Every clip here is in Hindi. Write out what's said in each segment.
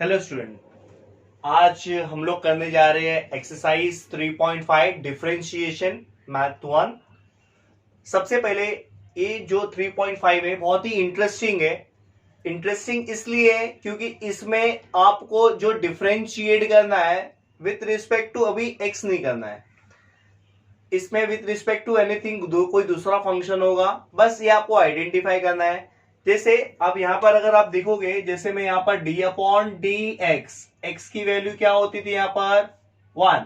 हेलो स्टूडेंट, आज हम लोग करने जा रहे हैं एक्सरसाइज 3.5 डिफरेंशिएशन मैथ वन। सबसे पहले ये जो 3.5 है बहुत ही इंटरेस्टिंग है। इंटरेस्टिंग इसलिए है क्योंकि इसमें आपको जो डिफरेंशिएट करना है विथ रिस्पेक्ट टू अभी एक्स नहीं करना है। इसमें विथ रिस्पेक्ट टू एनीथिंग कोई दूसरा फंक्शन होगा, बस ये आपको आइडेंटिफाई करना है। जैसे अब यहाँ पर अगर आप देखोगे, जैसे मैं यहाँ पर डी अपॉन डी एक्स की वैल्यू क्या होती थी यहाँ पर 1।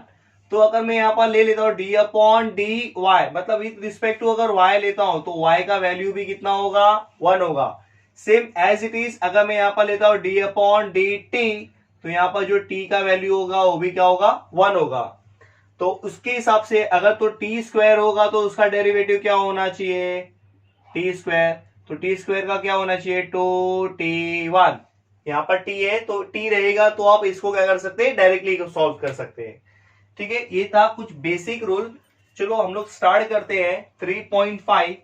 तो अगर मैं यहाँ पर ले लेता हूँ डी अपॉन डी वाई, मतलब विथ रिस्पेक्ट टू अगर वाई लेता हूं तो वाई का वैल्यू भी कितना होगा 1 होगा। सेम एज इट इज अगर मैं यहाँ पर लेता हूँ डी अपॉन डी टी, तो यहाँ पर जो टी का वैल्यू होगा वो भी क्या होगा 1 होगा। तो उसके हिसाब से अगर तो टी स्क्वायर होगा तो उसका डेरिवेटिव क्या होना चाहिए टी स्क्वायर। तो टी स्क्वायर का क्या होना चाहिए 2t1। यहाँ पर टी है तो टी रहेगा, तो आप इसको क्या कर सकते हैं डायरेक्टली सॉल्व कर सकते हैं। ठीक है, ये था कुछ बेसिक रूल। चलो हम लोग स्टार्ट करते हैं 3.5।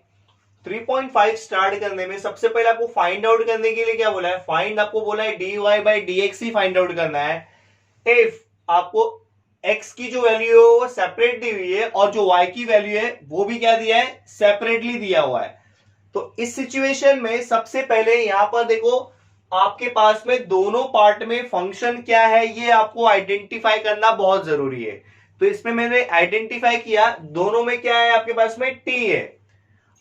3.5 स्टार्ट करने में सबसे पहले आपको फाइंड आउट करने के लिए क्या बोला है, फाइंड आपको बोला है dy by dx he find out करना है। इफ आपको x की जो वैल्यू है वो सेपरेट दी हुई है और जो y की वैल्यू है वो भी क्या दिया है सेपरेटली दिया हुआ है। तो इस सिचुएशन में सबसे पहले यहां पर देखो, आपके पास में दोनों पार्ट में फंक्शन क्या है ये आपको आइडेंटिफाई करना बहुत जरूरी है। तो इसमें मैंने आइडेंटिफाई किया दोनों में क्या है, आपके पास में t है।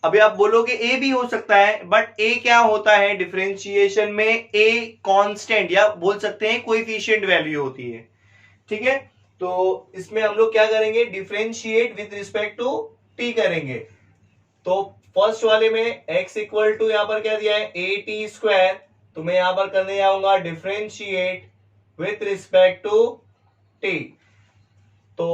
अभी आप बोलोगे ए भी हो सकता है, बट ए क्या होता है डिफरेंशिएशन में, ए कांस्टेंट या बोल सकते हैं कोएफिशिएंट वैल्यू होती है। ठीक है, तो इसमें हम लोग क्या करेंगे differentiate with respect to t करेंगे। तो फर्स्ट वाले में x इक्वल टू यहां पर क्या दिया है ए टी स्क्वायर, तो मैं यहां पर करने जाऊंगा differentiate with respect to t. तो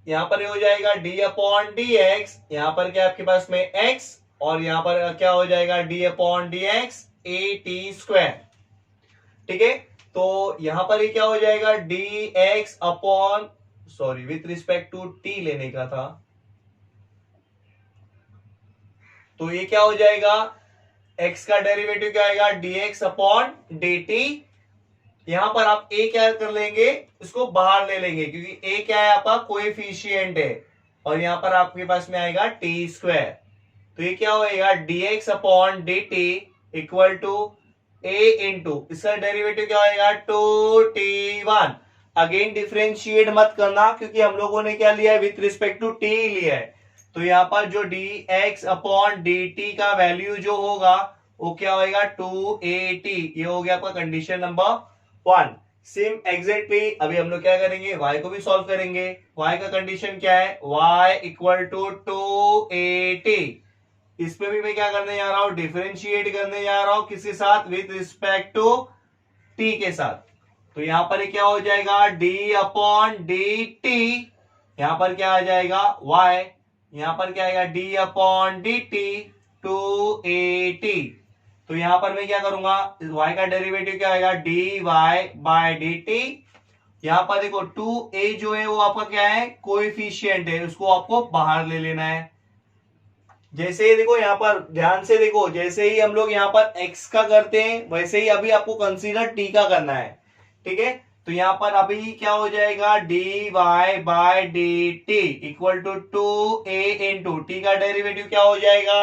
यहां पर हो जाएगा डी अपॉन डी एक्स, यहां पर क्या आपके पास में x, और यहां पर क्या हो जाएगा d upon d x a t square. ठीक है, तो यहां पर ये क्या हो जाएगा d x upon, sorry with respect to t लेने का था, तो ये क्या हो जाएगा x का डेरिवेटिव क्या आएगा dx अपॉन dt। यहां पर आप a क्या कर लेंगे, इसको बाहर ले लेंगे क्योंकि a क्या है आपका कोएफिशिएंट है, और यहां पर आपके पास में आएगा टी स्क्वायर। तो ये क्या होएगा dx upon dt equal to a into इसका डेरिवेटिव क्या होएगा 2t1। अगेन डिफरेंशिएट मत करना क्योंकि हम लोगों ने क्या लिया है विथ रिस्पेक्ट टू t लिया है। तो यहां पर जो dx अपॉन dt का वैल्यू जो होगा वो क्या होगा 2at। ये हो गया आपका कंडीशन नंबर 1। सेम एग्जैक्टली अभी हम लोग क्या करेंगे y को भी सॉल्व करेंगे। y का कंडीशन क्या है y इक्वल टू 2at। इसमें भी मैं क्या करने जा रहा हूं डिफरेंशिएट करने जा रहा हूं किसके साथ विथ रिस्पेक्ट टू t के साथ। तो यहां पर क्या हो जाएगा d अपॉन डी टी, यहां पर क्या आ जाएगा y, यहां पर क्या आएगा d upon d T 2at। तो यहां पर मैं क्या करूंगा y का डेरिवेटिव क्या आएगा dy बाय dt। यहां पर देखो 2a जो है वो आपका क्या है कोएफिशिएंट है, उसको आपको बाहर ले लेना है। जैसे ही देखो यहाँ पर ध्यान से देखो, जैसे ही हम लोग यहाँ पर x का करते हैं वैसे ही अभी आपको कंसीडर t का करना है। ठीक है, तो यहाँ पर अभी क्या हो जाएगा dy by d t equal to 2a into t का डेरिवेटिव क्या हो जाएगा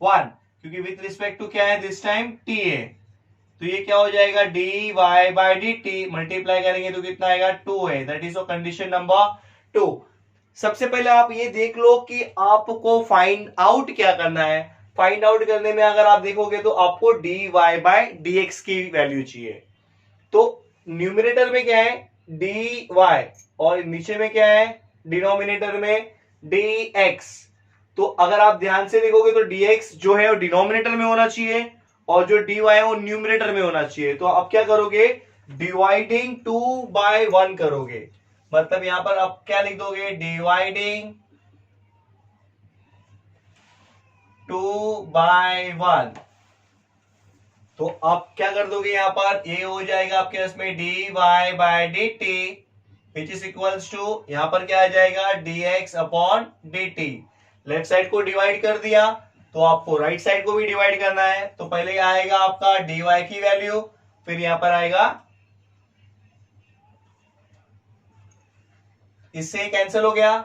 1, क्योंकि विथ रिस्पेक्ट टू क्या है दिस टाइम t है। तो ये क्या हो जाएगा dy by d t multiply करेंगे तो कितना आएगा 2 है, दैट इज कंडीशन नंबर 2। सबसे पहले आप ये देख लो कि आपको फाइंड आउट क्या करना है। फाइंड आउट करने में अगर आप देखोगे तो आपको dy बाय dx की वैल्यू चाहिए। तो न्यूमरेटर में क्या है dy और नीचे में क्या है डिनोमिनेटर में dx। तो अगर आप ध्यान से देखोगे तो dx जो है वो डिनोमिनेटर में होना चाहिए और जो dy है वो न्यूमरेटर में होना चाहिए। तो आप क्या करोगे डिवाइडिंग 2 बाय 1 करोगे, मतलब यहां पर आप क्या लिख दोगे डिवाइडिंग 2 बाय 1। तो आप क्या कर दोगे यहां पर ये हो जाएगा आपके पास में dy by d t which is equals to यहां पर क्या आ जाएगा dx upon dt। Left side को डिवाइड कर दिया तो आपको राइट साइड को भी डिवाइड करना है। तो पहले आएगा आपका dy की वैल्यू, फिर यहां पर आएगा इससे कैंसिल हो गया,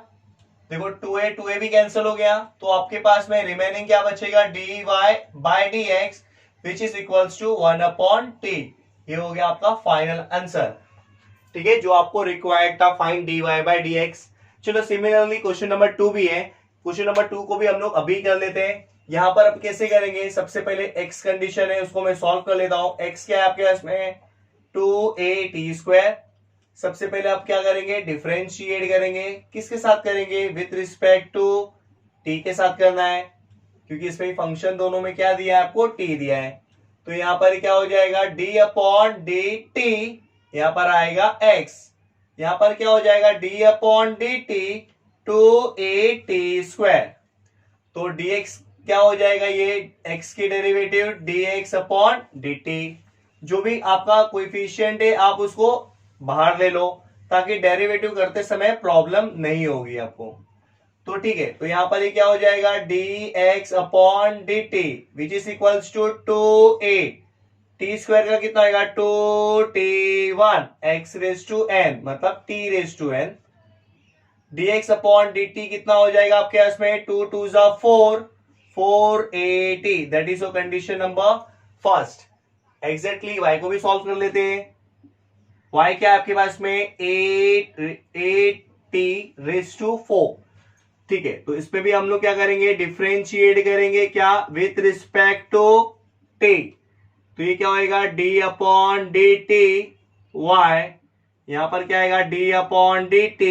देखो 2a भी कैंसिल हो गया, तो आपके पास में रिमेनिंग क्या बचेगा, dy by dx which is equals to 1/t। ये हो गया आपका फाइनल आंसर, ठीक है, जो आपको रिक्वायर्ड था, फाइंड dy बाय dx। चलो सिमिलरली क्वेश्चन नंबर 2 भी है, क्वेश्चन नंबर 2 को भी हम लोग अभी कर लेते हैं। यहां पर अब कैसे करेंगे, सबसे पहले x कंडीशन है उसको मैं सॉल्व कर लेता हूं। x क्या है आपके पास में 2at²। सबसे पहले आप क्या करेंगे, डिफरेंशिएट करेंगे, किसके साथ करेंगे, विथ रिस्पेक्ट टू t के साथ करना है, क्योंकि इसमें फंक्शन दोनों में क्या दिया है आपको, t दिया है। तो यहां पर क्या हो जाएगा, d/dt, यहां पर आएगा x, यहां पर क्या हो जाएगा d/dt 2at²। तो dx क्या हो जाएगा, ये x की डेरिवेटिव dx/dt। जो भी आपका कोएफिशिएंट है आप उसको बाहर ले लो, ताकि डेरिवेटिव करते समय प्रॉब्लम नहीं होगी आपको। तो ठीक है, तो यहां पर ये क्या हो जाएगा, dx/dt which is equals to 2a, t² का कितना आएगा 2t1 x⁴n, मतलब t⁴n। dx/dt कितना हो जाएगा आपके पास में 2 2 4 4at, that is condition number first. Exactly y को भी सॉल्व कर लेते हैं। y क्या है आपके पास में 8t⁴4, ठीक है, तो इसमें भी हम लोग क्या करेंगे, डिफरेंशिएट करेंगे, क्या, विथ रिस्पेक्ट टू t। तो ये क्या होएगा d/dt y, यहां पर क्या आएगा d/dt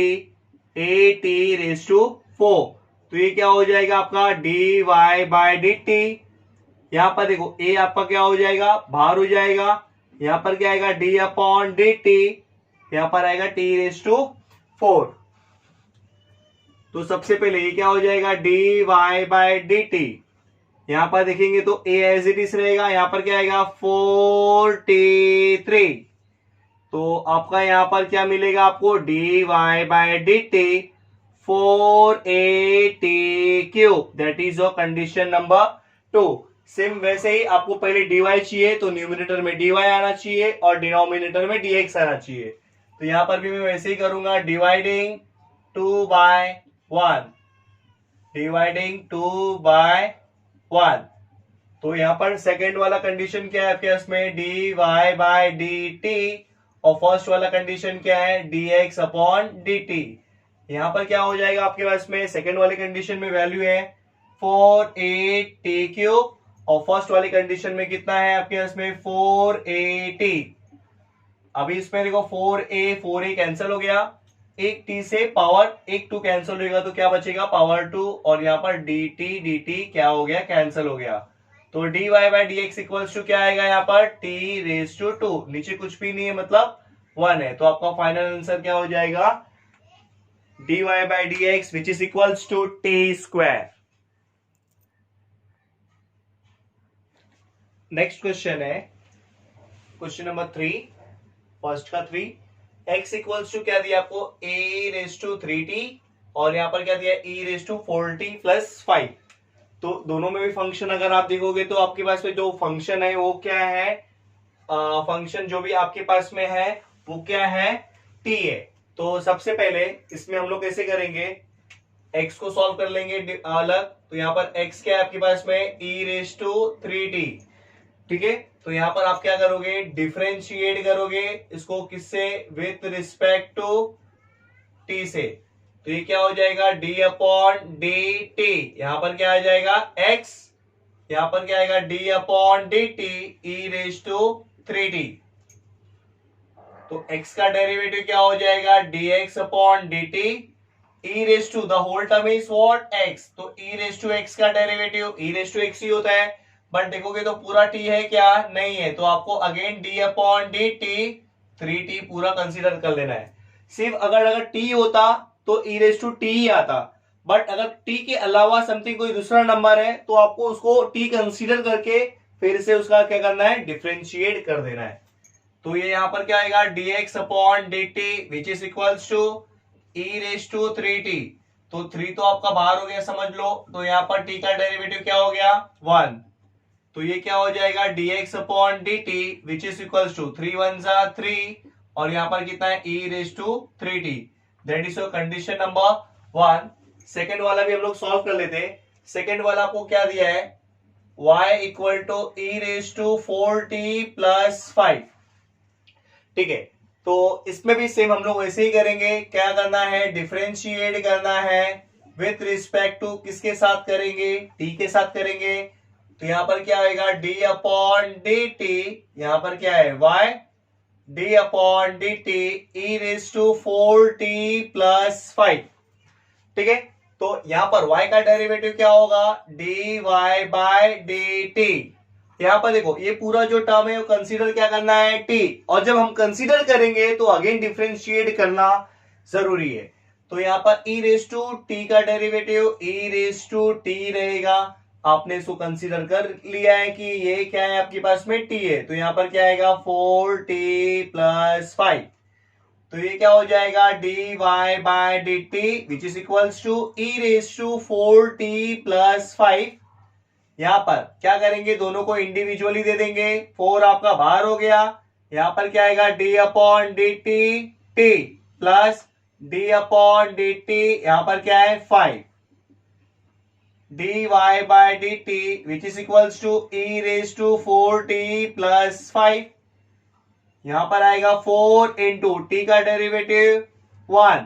at⁴, तो ये क्या हो जाएगा आपका dy बाय dt। यहां पर देखो a आपका क्या हो जाएगा, बाहर हो जाएगा, यहां पर क्या आएगा d/dt, यहां पर आएगा t⁴। तो सबसे पहले ये क्या हो जाएगा dy बाय dt, यहां पर देखेंगे तो a एज इट इज रहेगा, यहां पर क्या आएगा 4t3। तो आपका यहां पर क्या मिलेगा आपको dy by dt 4at³, that is your condition number 2। Same वैसे ही आपको पहले dy चाहिए तो न्यूमिनेटर में dy आना चाहिए और डिनोमिनेटर में dx आना चाहिए। तो यहां पर भी मैं वैसे ही करूंगा, डिवाइडिंग 2/1, डिवाइडिंग 2/1। तो यहां पर सेकेंड वाला कंडीशन क्या है आपके इसमें dy बाय dt, और फर्स्ट वाला कंडीशन क्या है dx/dt। यहां पर क्या हो जाएगा आपके पास में, सेकेंड वाले कंडीशन में वैल्यू है 4at³ और फर्स्ट वाली कंडीशन में कितना है आपके पास में 4at। अभी इसमें देखो 4a कैंसिल हो गया, एक t से पावर एक 2 कैंसिल होगा, तो क्या बचेगा पावर 2, और यहाँ पर dt क्या हो गया, कैंसिल हो गया। तो dy by dx equals to क्या आएगा यहाँ पर t⁴, नीचे कुछ भी नहीं है मतलब 1 है, तो आपका फाइनल आंसर क्या हो जाएगा dy by dx which is equals to t²। Next question है क्वेश्चन नंबर 3, फर्स्ट का 3। x इक्वल्स टू क्या दिया आपको a�3t, और यहां पर क्या दिया e⁴t+5। तो दोनों में भी फंक्शन अगर आप देखोगे तो आपके पास में जो फंक्शन है वो क्या है, फंक्शन जो भी आपके पास में है वो क्या है, t है। तो सबसे पहले इसमें हम लोग कैसे करेंगे, x को सॉल्व कर लेंगे अलग। तो यहाँ पर x क्या है आपके पास में e�3t, ठीक है। तो यहां पर आप क्या करोगे, डिफरेंशिएट करोगे इसको, किससे, विथ रिस्पेक्ट टू t से। तो ये क्या हो जाएगा d/dt, यहां पर क्या आ जाएगा x, यहां पर क्या आएगा d/dt e�3t। तो x का डेरिवेटिव क्या हो जाएगा dx/dt the whole term is what x। तो e⁻x का डेरिवेटिव e⁻x ही होता है, बट देखोगे तो पूरा t है क्या, नहीं है, तो आपको अगेन d/dt 3t पूरा कंसीडर कर लेना है। सिर्फ अगर t होता तो e⁻t ही आता, बट अगर t के अलावा समथिंग कोई दूसरा नंबर है तो आपको उसको t कंसीडर करके फिर से उसका क्या करना है, डिफरेंशिएट कर देना है। तो ये यहां पर क्या आएगा dx/dt which is equals to e⁻3t। तो 3 तो आपका बाहर हो गया समझ लो, तो यहां पर t का डेरिवेटिव क्या हो गया 1। तो ये क्या हो जाएगा dx/dt which is equals to 3 1 3, और यहां पर कितना है e⁻3t। That is your condition number 1। Second वाला भी हम लोग सॉल्व कर लेते हैं। सेकेंड वाला आपको क्या दिया है, y equal to e raise to 4t plus 5। ठीक है, तो इसमें भी सेम हम लोग वैसे ही करेंगे। क्या करना है, डिफरेंशिएट करना है विथ रिस्पेक्ट टू किसके साथ करेंगे, t के साथ करेंगे। तो यहां पर क्या आएगा, d अपॉन डी टी, यहां पर क्या है y d upon d t e raise to 4t plus 5। ठीक है, तो यहां पर y का डेरिवेटिव क्या होगा, dy बाय dt। यहां पर देखो ये पूरा जो टर्म है वो कंसीडर क्या करना है, t, और जब हम कंसीडर करेंगे तो अगेन डिफरेंशिएट करना जरूरी है। तो यहां पर e रेज टू टी का derivative e raise to t रहेगा। आपने इसको कंसीडर कर लिया है कि ये क्या है आपके पास में t है, तो यहां पर क्या आएगा 4t प्लस 5। तो ये क्या हो जाएगा, dy by dt which is equals to e raise to 4t plus 5। यहां पर क्या करेंगे, दोनों को इंडिविजुअली दे देंगे, 4 आपका बाहर हो गया। यहां पर क्या आएगा, d upon d t plus d upon d t, यहां पर क्या है 5 dy by d t which is equals to e raise to 4t plus 5। यहां पर आएगा 4 इंटू टी का डेरिवेटिव 1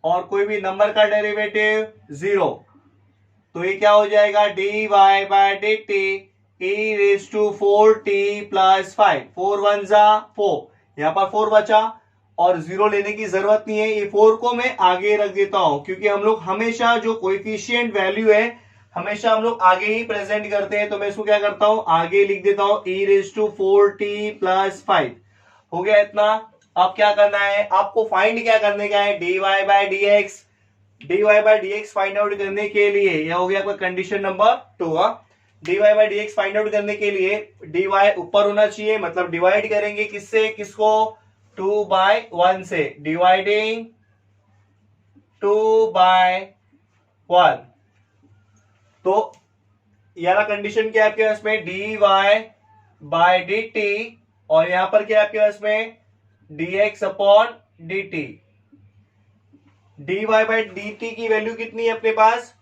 और कोई भी नंबर का डेरिवेटिव 0। तो ये क्या हो जाएगा, dy by d t e raise to 4t plus 5, 4 1 जा 4, यहां पर 4 बचा और 0 लेने की जरूरत नहीं है। ये 4 को मैं आगे रख देता हूं क्योंकि हम लोग हमेशा जो कोएफिशिएंट वैल्यू है हमेशा हम लोग आगे ही प्रेजेंट करते हैं। तो मैं इसको क्या करता हूं, आगे लिख देता हूं ई रेज टू 4t प्लस 5। हो गया इतना। अब क्या करना है, आपको फाइंड क्या करने का है, dy by dx। dy by dx find out करने के लिए यह हो गया आपका condition number 2। dy by dx find out करने के लिए dy ऊपर होना चाहिए, मतलब डिवाइड करेंगे किससे, किसको 2 बाय 1 से, डिवाइडिंग 2 बाय 1। तो ये वाला कंडीशन क्या है आपके पास में, dy बाय dt और यहां पर क्या है आपके पास में dx upon dt। dy by dt की वैल्यू कितनी है अपने पास,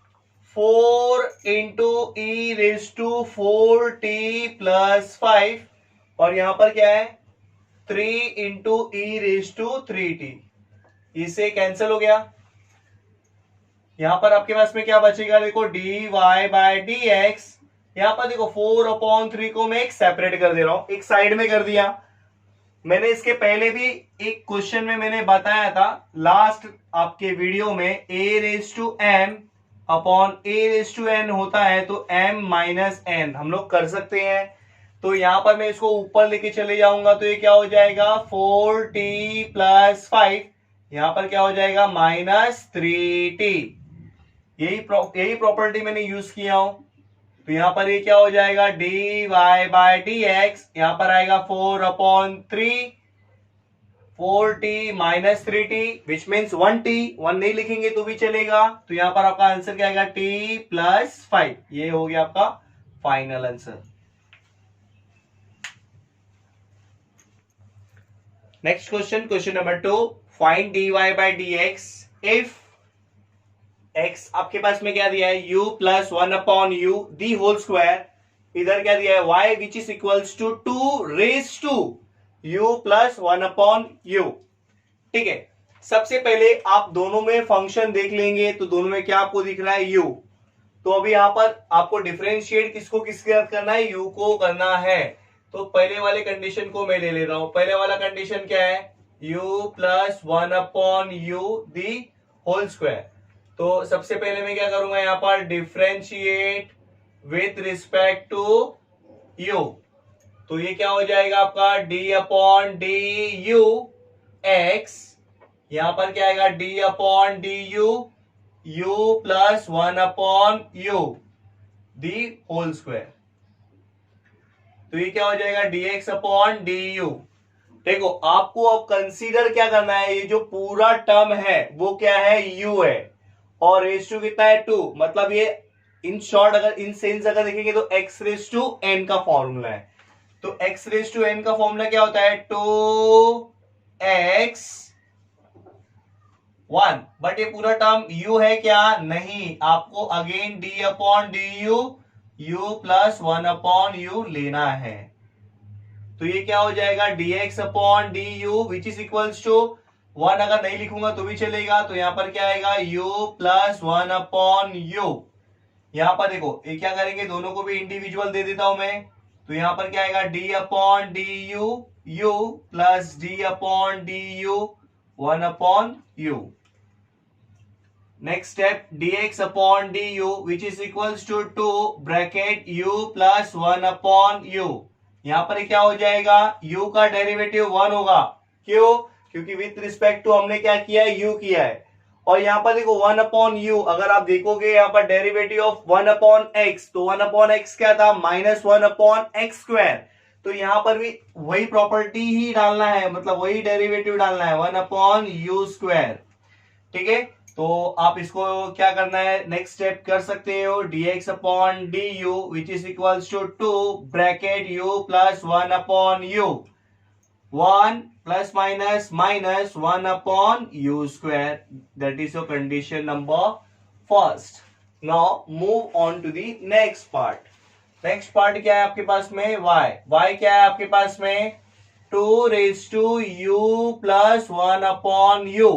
4 into e raise to 4t plus 5 और यहां पर क्या है 3 into e raise to 3t। इससे कैंसिल हो गया। यहां पर आपके पास में क्या बचेगा, देखो dy बाय dx। यहां पर देखो 4 अपॉन 3 को मैं एक सेपरेट कर दे रहा हूं, एक साइड में कर दिया। मैंने इसके पहले भी एक क्वेश्चन में मैंने बताया था लास्ट आपके वीडियो में, a raise to m upon a raise to n होता है तो m माइनस n हम लोग कर सकते हैं। तो यहां पर मैं इसको ऊपर लेके चले जाऊंगा तो ये क्या हो जाएगा 4t प्लस 5, यहां पर क्या हो जाएगा माइनस 3t। यही प्रॉपर्टी मैंने यूज किया हूं। तो यहां पर ये क्या हो जाएगा, dy बाय dx, यहां पर आएगा 4 upon 3, 4t minus 3t which means 1t, 1 नहीं लिखेंगे तो भी चलेगा। तो यहां पर आपका आंसर क्या आएगा, t प्लस 5। ये हो गया आपका final answer. Next question, question number 2, find dy by dx if x आपके पास में क्या दिया है, u plus 1 upon u the whole square, इधर क्या दिया है y which is equals to 2 raise to u plus 1 upon u। ठीक है, सबसे पहले आप दोनों में फंक्शन देख लेंगे तो दोनों में क्या आपको दिख रहा है u। तो अभी यहां पर आपको डिफरेंशिएट किसको किसके साथ करना है, u को करना है। तो पहले वाले कंडीशन को मैं ले ले रहा हूं। पहले वाला कंडीशन क्या है, u plus 1 upon u the whole square. तो सबसे पहले मैं क्या करूंगा, यहां पर differentiate with respect to u। तो ये क्या हो जाएगा आपका d upon d u x, यहां पर क्या आएगा d upon d u u plus 1 upon u the whole square. तो ये क्या हो जाएगा dx अपॉन डी यू। देखो आपको अब कंसीडर क्या करना है, ये जो पूरा टर्म है वो क्या है u है और रेज टू कितना है 2, मतलब ये इन शॉर्ट अगर इन सेंस अगर देखेंगे तो x रेज टू n का फॉर्मूला है। तो x रेज टू n का फॉर्मूला क्या होता है, 2x 1, बट ये पूरा टर्म u है क्या? नहीं, आपको again d upon d u u plus 1 upon u लेना है। तो ये क्या हो जाएगा? dx upon d u which is equals to 1, अगर नहीं लिखूंगा तो भी चलेगा, तो यहां पर क्या आएगा? u plus 1 upon u। यहां पर देखो ये क्या करेंगे, दोनों को भी इंडिविजुअल दे देता हूं मैं, तो यहां पर क्या आएगा? d upon d u u plus d upon d u 1 upon u। Next step, dx upon du which is equals to 2 bracket u plus 1 upon u। यहां पर क्या हो जाएगा? u का डेरिवेटिव 1 होगा। क्यों? क्योंकि विथ रिस्पेक्ट टू हमने क्या किया है? u किया है। और यहां पर देखो 1 अपॉन u, अगर आप देखोगे यहां पर डेरिवेटिव ऑफ 1 अपॉन x, तो 1 अपॉन x क्या था? Minus 1 upon x square. तो यहां पर भी वही प्रॉपर्टी ही डालना है, मतलब वही डेरिवेटिव डालना है, 1 अपॉन यू स्क्वायर। ठीक है, तो आप इसको क्या करना है, नेक्स्ट स्टेप कर सकते हो, dx upon d u which is equals to 2 bracket u plus 1 upon u, 1 plus minus minus 1 upon u square. That is your condition number first. Now move on to the next part. Next part क्या है आपके पास में? y क्या है आपके पास में? 2 raise to u plus 1 upon u।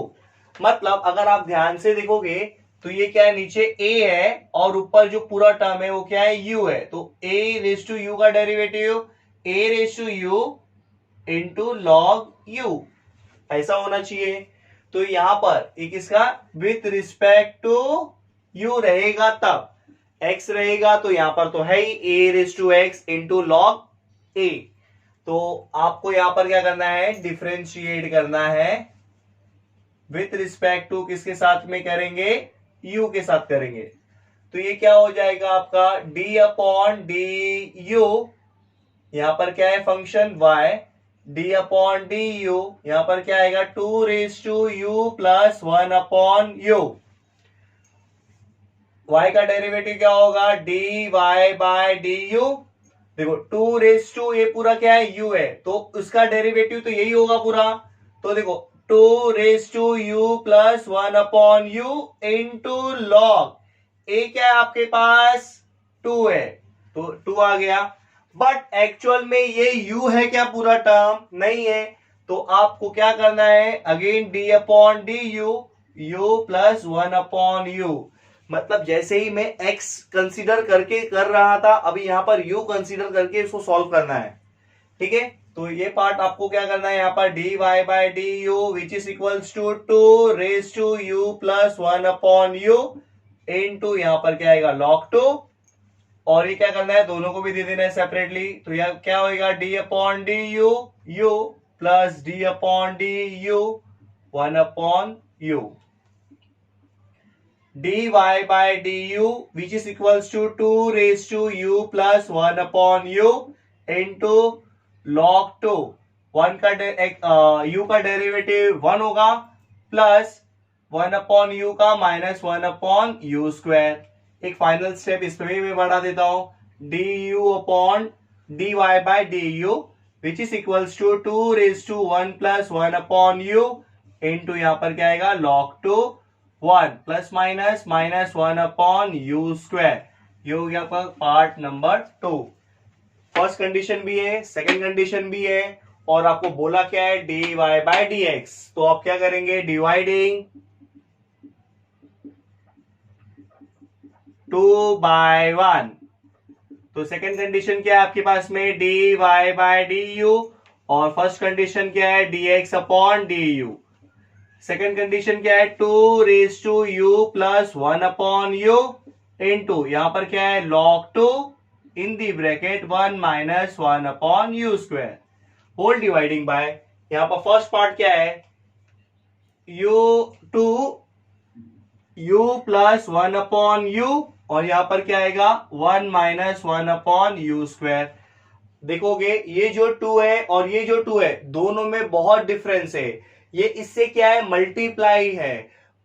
मतलब अगर आप ध्यान से देखोगे तो ये क्या है? नीचे a है और ऊपर जो पूरा टर्म है वो क्या है? u है। तो a रेज टू u का derivative a raise to u into log u, ऐसा होना चाहिए। तो यहां पर एक इसका विथ रिस्पेक्ट टू u रहेगा, तब x रहेगा तो यहां पर तो है ही a raise to x into log a। तो आपको यहां पर क्या करना है? डिफरेंशिएट करना है विथ रिस्पेक्ट टू किसके साथ में करेंगे? u के साथ करेंगे। तो ये क्या हो जाएगा आपका? d अपॉन डी यू, यहां पर क्या है? Function y, d upon d u, यहां पर क्या आएगा? 2 raise to u plus 1 upon u। y का डेरिवेटिव क्या होगा? dy by d u. देखो 2 रेज टू, ये पूरा क्या है? u है, तो उसका डेरिवेटिव तो यही होगा पूरा। तो देखो 2 raise to u plus 1 upon u into log a, क्या है आपके पास? 2 है, तो 2 आ गया। बट एक्चुअल में ये u है क्या पूरा टर्म? नहीं है। तो आपको क्या करना है? Again d upon d u, u plus 1 upon u। मतलब जैसे ही मैं x कंसीडर करके कर रहा था, अभी यहां पर u कंसीडर करके इसको सॉल्व करना है। ठीक है, तो ये पार्ट आपको क्या करना है? यहाँ पर dy by d u which is equals to 2 raise to u plus 1 upon u into यहाँ पर क्या आएगा? log 2। और ये क्या करना है? दोनों को भी दे देना है सेपरेटली। तो यह क्या होगा? d upon d u u plus d upon d u 1 upon u, dy by d u which is equals to 2 raise to u plus 1 upon u into log 2। 1 का u का डेरिवेटिव 1 होगा, प्लस 1 अपॉन u का माइनस 1 अपॉन u स्क्वायर। एक फाइनल स्टेप इसमें भी मैं बढ़ा देता हूं, du upon dy by d u which is equals to 2 raise to 1 plus 1 upon u into यहां पर क्या आएगा? log 2 1 plus minus minus 1 upon u square. ये हो गया आपका पार्ट नंबर 2। फर्स्ट कंडीशन भी है, सेकंड कंडीशन भी है, और आपको बोला क्या है? dy by dx। तो आप क्या करेंगे? डिवाइडिंग 2/1। तो सेकंड कंडीशन क्या है आपके पास में? dy बाय डी यू, और फर्स्ट कंडीशन क्या है? dx upon d u. Second condition क्या है? 2 raise to u plus 1 upon u into यहां पर क्या है? log 2 in the bracket 1 minus 1 upon u square, whole dividing by, यहां पर फर्स्ट पार्ट क्या है? u2 u plus 1 upon u, और यहां पर क्या आएगा? 1 माइनस 1 अपॉन यू स्क्वायर। देखोगे ये जो 2 है और ये जो 2 है, दोनों में बहुत डिफरेंस है। ये इससे क्या है? मल्टीप्लाई है,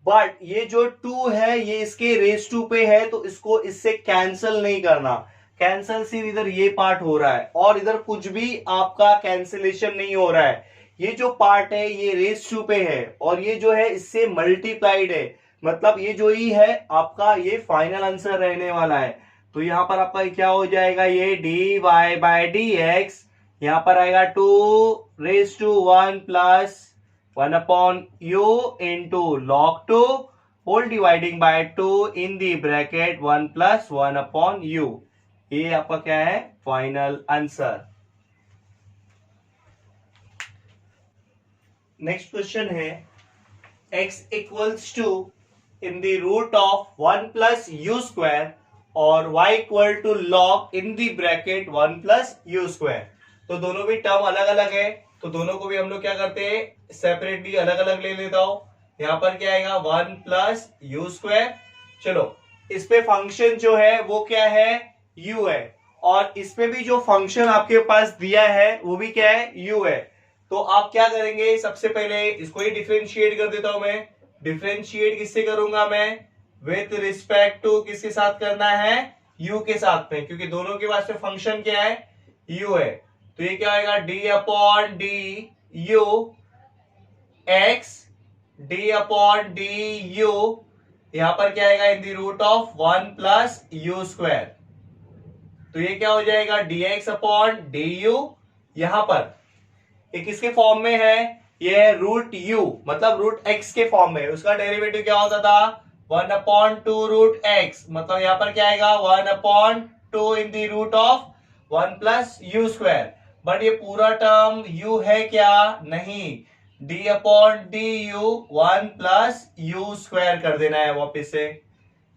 बट ये जो 2 है ये इसके रेस 2 पे है, तो इसको इससे कैंसिल नहीं करना। कैंसिल सिर्फ इधर ये पार्ट हो रहा है, और इधर कुछ भी आपका कैंसिलेशन नहीं हो रहा है। ये जो पार्ट है ये रेस टू पे है और ये जो है इससे मल्टीप्लाइड है, मतलब ये जो ही है आपका ये फाइनल आंसर रहने वाला है। तो यहाँ पर आपका क्या हो जाएगा, ये dy बाय डी एक्स, यहाँ पर आएगा 2 raised to 1 plus 1 upon u into log 2 whole dividing by 2 in the bracket 1 plus 1 upon u. ये आपका क्या है, फाइनल आंसर। नेक्स्ट क्वेश्चन है x equals to in the root of 1 plus u square और y equal to log in the bracket 1 plus u square. तो दोनों भी टर्म अलग अलग है, तो दोनों को भी हम लोग क्या करते हैं, सेपरेटली अलग अलग ले लेता हूं। यहाँ पर क्या आएगा 1 प्लस यू स्क्वायर। चलो इस पे फंक्शन जो है वो क्या है, u है, और इसमें भी जो फंक्शन आपके पास दिया है वो भी क्या है, u है। तो आप क्या करेंगे, सबसे पहले इसको ही डिफरेंशिएट कर देता हूं मैं। डिफरेंशिएट किससे करूंगा मैं, विथ रिस्पेक्ट टू किसके साथ करना है, u के साथ में, क्योंकि दोनों के पास में फंक्शन क्या है, u है। तो ये क्या आएगा, d upon d u x, d upon d u, यहां पर क्या आएगा in the root of 1 plus u square. तो ये क्या हो जाएगा, dx अपॉन डी यू, यहां पर ये किसके फॉर्म में है, ये है रूट यू, मतलब रूट x के फॉर्म में। उसका डेरिवेटिव क्या होता था, 1 अपॉन 2 रूट x, मतलब यहां पर क्या आएगा 1 upon 2 in the root of 1 plus u square. But ये पूरा टर्म u है क्या, नहीं, d upon d u 1 plus u square कर देना है वापिस से।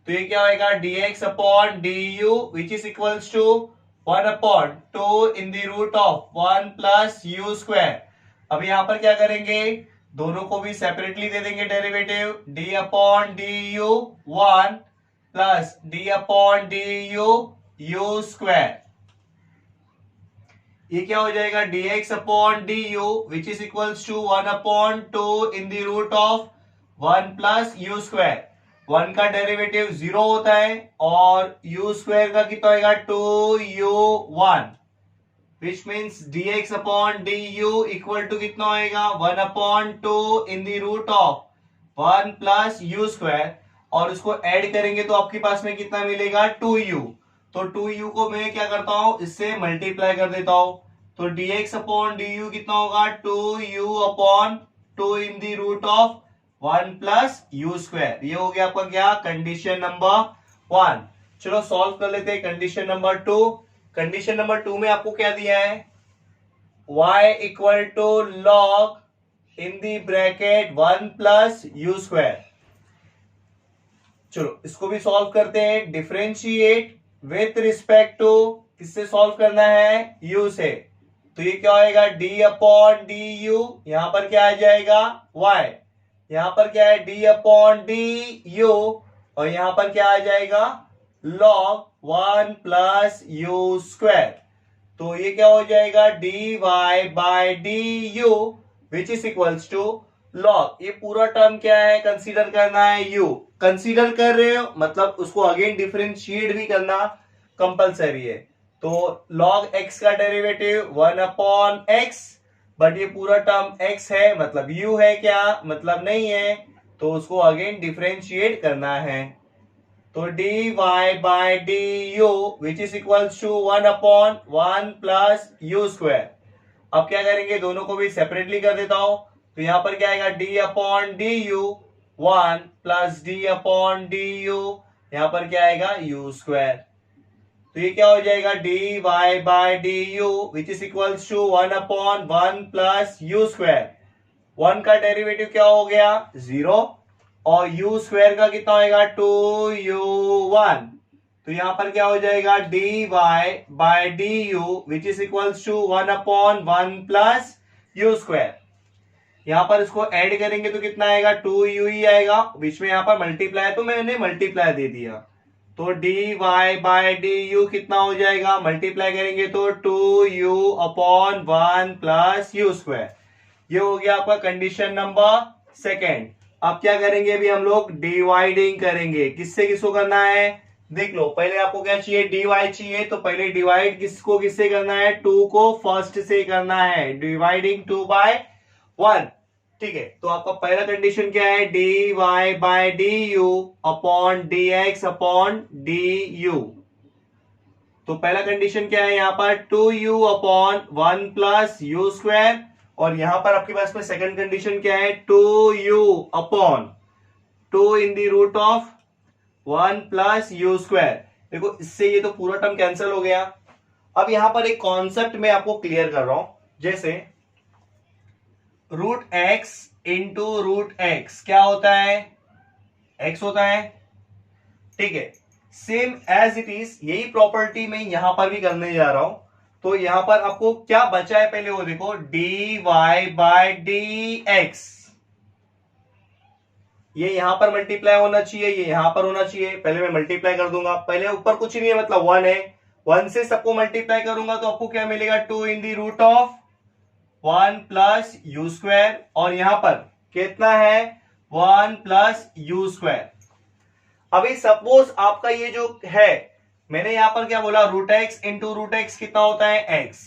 तो ये क्या होगा, dx upon d u which is equals to 1 upon 2 in the root of 1 plus u square. अब यहां पर क्या करेंगे, दोनों को भी सेपरेटली दे देंगे derivative, d upon d u 1 plus d upon d u u square. ये क्या हो जाएगा, dx upon d u which is equals to 1 upon 2 in the root of 1 plus u square. 1 का डेरिवेटिव 0 होता है और u स्क्वायर का कितना होगा, 2u1, which means dx upon d u equal to कितना होगा, 1 upon 2 in the root of 1 plus u square, और उसको ऐड करेंगे तो आपके पास में कितना मिलेगा, 2u। तो 2u को मैं क्या करता हूं, इससे मल्टीप्लाई कर देता हूं। तो dx अपॉन डी यू कितना होगा, 2u upon 2 in the root of 1 plus u square. ये हो गया आपका क्या, कंडीशन नंबर 1। चलो सॉल्व कर लेते हैं कंडीशन नंबर 2। कंडीशन नंबर 2 में आपको क्या दिया है, y equal to log in the bracket 1 plus u square. चलो इसको भी सॉल्व करते हैं, डिफरेंशिएट विथ रिस्पेक्ट टू किससे सॉल्व करना है, u से। तो ये क्या होएगा, d अपॉन डी यू, यहां पर क्या आ जाएगा y, यहां पर क्या है d अपॉन डी यू, और यहां पर क्या आ जाएगा log 1 प्लस यू स्क्वायर। तो ये क्या हो जाएगा, dy by d u which is equals to log, ये पूरा टर्म क्या है, कंसीडर करना है u। कंसीडर कर रहे हो मतलब उसको अगेन डिफरेंशिएट भी करना कंपलसरी है। तो log x का डेरिवेटिव 1 अपॉन x, बट ये पूरा टर्म x है मतलब u है क्या, मतलब नहीं है, तो उसको अगेन डिफरेंशिएट करना है। तो dy by d u which is equals to 1 upon 1 plus u square. अब क्या करेंगे, दोनों को भी सेपरेटली कर देता हूं। तो यहां पर क्या आएगा, d upon d u 1 plus d upon d u, यहां पर क्या आएगा u स्क्वायर। तो ये क्या हो जाएगा, dy by d u which is equals to 1 upon 1 plus u square. 1 का डेरिवेटिव क्या हो गया, 0, और u स्क्वायर का कितना होगा, 2u1। तो यहां पर क्या हो जाएगा, dy by d u which is equals to 1 upon 1 plus u square. यहां पर इसको ऐड करेंगे तो कितना आएगा, 2u ही आएगा, बीच में यहां पर मल्टीप्लाई तो मैंने मल्टीप्लाई दे दिया। तो dy बाय डी यू कितना हो जाएगा, मल्टीप्लाई करेंगे तो 2u upon 1 plus u square. ये हो गया आपका कंडीशन नंबर 2। अब क्या करेंगे, अभी हम लोग डिवाइडिंग करेंगे। किससे किसको करना है, देख लो, पहले आपको क्या चाहिए, dy चाहिए, तो पहले डिवाइड किसको किससे करना है, 2 को फर्स्ट से करना है, डिवाइडिंग 2 बाय 1, ठीक है। तो आपका पहला कंडीशन क्या है, d y by d u upon d x upon d u. तो पहला कंडीशन क्या है यहाँ पर, 2u upon 1 plus u square, और यहां पर आपके पास में सेकंड कंडीशन क्या है, 2u upon 2 in the root of 1 plus u square. देखो इससे ये तो पूरा टर्म कैंसिल हो गया। अब यहां पर एक कॉन्सेप्ट मैं आपको क्लियर कर रहा हूं, जैसे root x into root x क्या होता है, एक्स होता है, ठीक है। सेम एज इट इज यही प्रॉपर्टी मैं यहां पर भी करने जा रहा हूं। तो यहां पर आपको क्या बचा है पहले वो देखो, d y by d x, ये यहां पर मल्टीप्लाई होना चाहिए, ये यहां पर होना चाहिए। पहले मैं मल्टीप्लाई कर दूंगा, पहले ऊपर कुछ नहीं है मतलब 1 है, 1 से सबको मल्टीप्लाई करूंगा तो आपको क्या मिलेगा, 2 in the root of 1 plus u square, और यहां पर कितना है 1 प्लस यू स्क्वायर। अभी सपोज आपका ये जो है, मैंने यहां पर क्या बोला, root x into root x कितना होता है एक्स,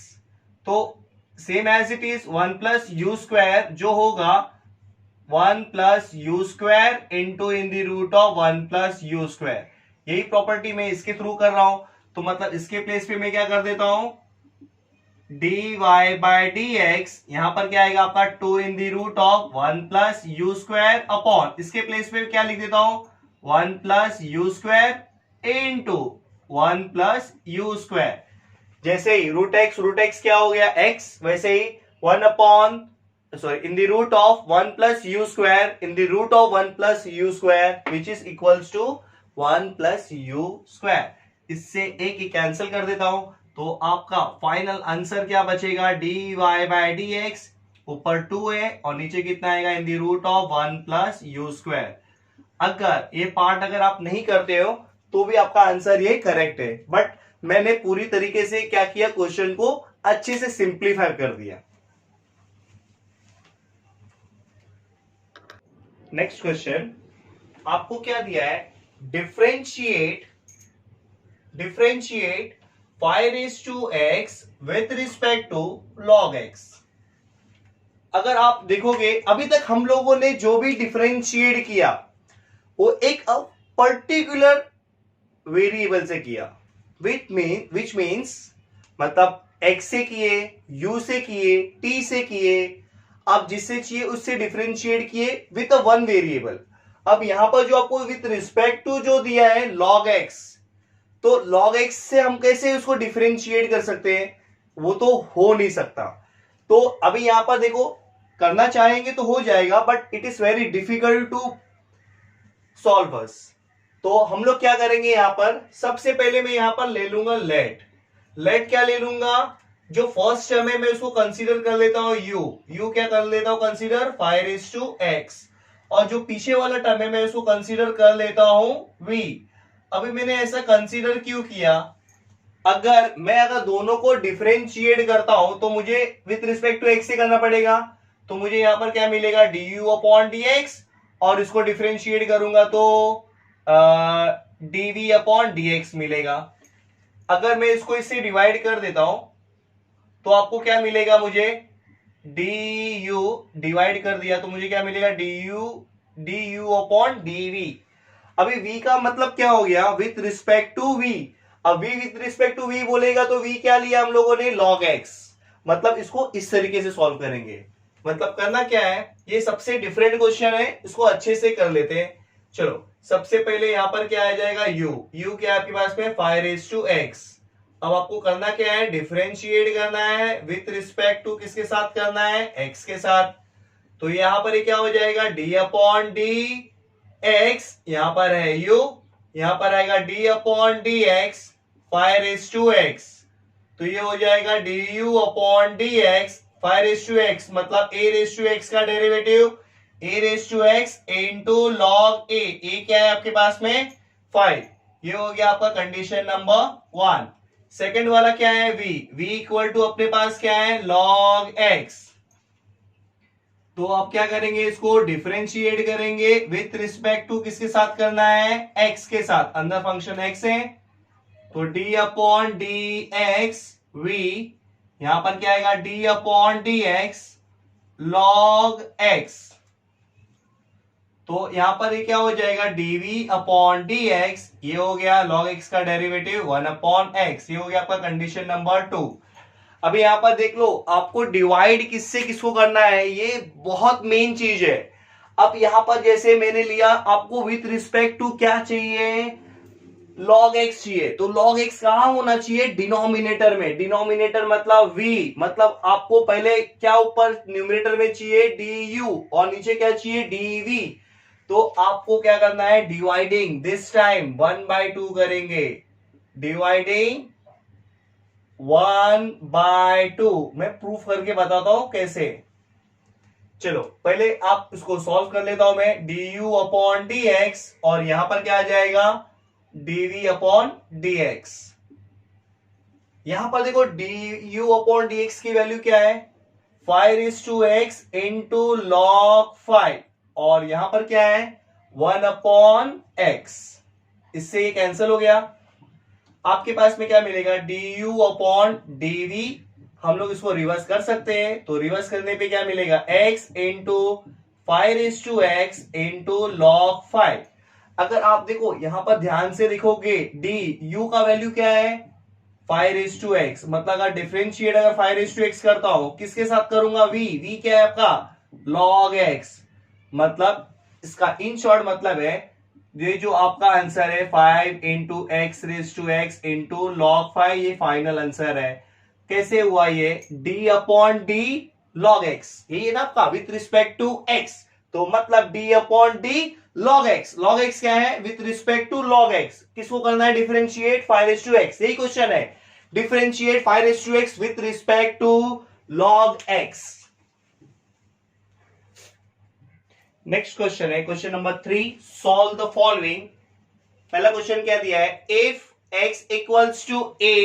तो same as it is 1 plus u square जो होगा 1 plus u square into in the root of 1 plus u square. यही प्रॉपर्टी मैं इसके थ्रू कर रहा हूं, तो मतलब इसके प्लेस पे मैं क्या कर देता हूं, d y by d x, यहां पर क्या आएगा आपका 2 in the root of 1 plus u square upon, इसके प्लेस पे क्या लिख देता हूं, 1 plus u square into 1 plus u square. जैसे ही रूट एक्स क्या हो गया एक्स, वैसे ही 1 upon in the root of 1 plus u square in the root of 1 plus u square which is equals to 1 plus u square. इससे एक ही कैंसिल कर देता हूं, तो आपका फाइनल आंसर क्या बचेगा, d y by d x, ऊपर 2 है और नीचे कितना आएगा, in the root of 1 plus u square. अगर ये पार्ट अगर आप नहीं करते हो तो भी आपका आंसर ये करेक्ट है, बट मैंने पूरी तरीके से क्या किया, क्वेश्चन को अच्छे से सिंप्लीफाई कर दिया। नेक्स्ट क्वेश्चन आपको क्या दिया है, differentiate 5 raise to x with respect to log x। अगर आप देखोगे अभी तक हम लोगों ने जो भी डिफरेंशिएट किया वो एक पर्टिकुलर वेरिएबल से किया, विच मीन्स मतलब x से किए, u से किए, t से किए, आप जिससे चाहिए उससे डिफरेंशिएट किए विथ अ वन वेरिएबल। अब यहां पर जो आपको विथ रिस्पेक्ट टू जो दिया है log x, तो log x से हम कैसे उसको डिफरेंशिएट कर सकते हैं, वो तो हो नहीं सकता। तो अभी यहां पर देखो करना चाहेंगे तो हो जाएगा, but it is very difficult to solve us. तो हम लोग क्या करेंगे, यहां पर सबसे पहले मैं यहां पर ले लूंगा लेट क्या ले लूंगा, जो फर्स्ट टर्म है मैं उसको कंसीडर कर लेता हूं यू क्या कर लेता हूं कंसीडर 5 रेज़ टू एक्स, और जो पीछे वाला टर्म है मैं उसको कंसीडर कर लेता हूं v। अभी मैंने ऐसा कंसीडर क्यों किया, अगर मैं दोनों को डिफरेंशिएट करता हूं तो मुझे विथ रिस्पेक्ट टू एक्स से करना पड़ेगा, तो मुझे यहां पर क्या मिलेगा, d u upon d x, और इसको डिफरेंशिएट करूंगा तो d v upon d x मिलेगा। अगर मैं इसको इससे डिवाइड कर देता हूं तो आपको क्या मिलेगा, मुझे डी यू डिवाइड कर दिया तो मुझे क्या मिलेगा, d u upon d v. अभी v का मतलब क्या हो गया, विथ रिस्पेक्ट टू v। अब v with respect to v बोलेगा तो v क्या लिया हम लोगों ने, log x। मतलब इसको इस तरीके से सॉल्व करेंगे। मतलब करना क्या है, ये सबसे डिफरेंट क्वेश्चन है, इसको अच्छे से कर लेते हैं। चलो सबसे पहले यहां पर क्या आ जाएगा, u क्या है आपके पास में 5 रेज़ टू x। अब आपको करना क्या है, डिफरेंशिएट करना है विथ रिस्पेक्ट टू किसके साथ करना है, x के साथ। तो यहां पर ये क्या हो जाएगा, d अपॉन डी एक्स, यहां पर है u, यहां पर आएगा d upon d x 5 raise to x, तो ये हो जाएगा d u upon d x 5 raise to x, मतलब a रेज़ टू x का derivative a raise to x into log a क्या है आपके पास में 5। ये हो गया आपका कंडीशन नंबर 1। सेकेंड वाला क्या है, v इक्वल टू अपने पास क्या है, log x। तो आप क्या करेंगे, इसको डिफरेंशिएट करेंगे विथ रिस्पेक्ट टू किसके साथ करना है, x के साथ, अंदर फंक्शन x है तो d upon d x v, यहां पर क्या आएगा, d upon d x log x, तो यहां पर ये क्या हो जाएगा dv अपॉन dx, ये हो गया log x का डेरिवेटिव 1 अपॉन x, ये हो गया आपका कंडीशन नंबर 2। अभी यहां पर देख लो, आपको डिवाइड किससे किसको करना है, ये बहुत मेन चीज है। अब यहां पर जैसे मैंने लिया, आपको विथ रिस्पेक्ट टू क्या चाहिए, log x चाहिए, तो log x कहां होना चाहिए, डिनोमिनेटर में। डिनोमिनेटर मतलब v, मतलब आपको पहले क्या ऊपर न्यूमरेटर में चाहिए du और नीचे क्या चाहिए dv, तो आपको क्या करना है, डिवाइडिंग, दिस टाइम 1/2 करेंगे, डिवाइडिंग 1/2। मैं प्रूफ करके बताता हूं कैसे। चलो पहले आप इसको सॉल्व कर लेता हूं मैं, du अपॉन dx, और यहां पर क्या आ जाएगा, dv अपॉन dx। यहां पर देखो du अपॉन dx की वैल्यू क्या है, 5x इंटू log 5, और यहां पर क्या है 1 अपॉन x, इससे ये कैंसिल हो गया। आपके पास में क्या मिलेगा, du अपॉन dv, हम लोग इसको रिवर्स कर सकते हैं, तो रिवर्स करने पे क्या मिलेगा, x into 5x into log 5। अगर आप देखो यहां पर ध्यान से देखोगे, du का वैल्यू क्या है 5x, मतलब अगर डिफरेंशिएट अगर 5x करता हूं, किसके साथ करूंगा, v क्या है आपका log x, मतलब इसका इन शॉर्ट मतलब है, ये जो आपका आंसर है 5 into x raise to x into log 5, ये फाइनल आंसर है। कैसे हुआ ये, d upon d log x, ये ना आपका विथ रिस्पेक्ट टू x, तो मतलब d upon d log x. Log x क्या है, with respect to log x, किसको करना है, डिफरेंशिएट 5x, यही क्वेश्चन है, differentiate 5x with respect to log x. Next question है question number 3, solve the following. पहला क्वेश्चन क्या दिया है, if x equals to a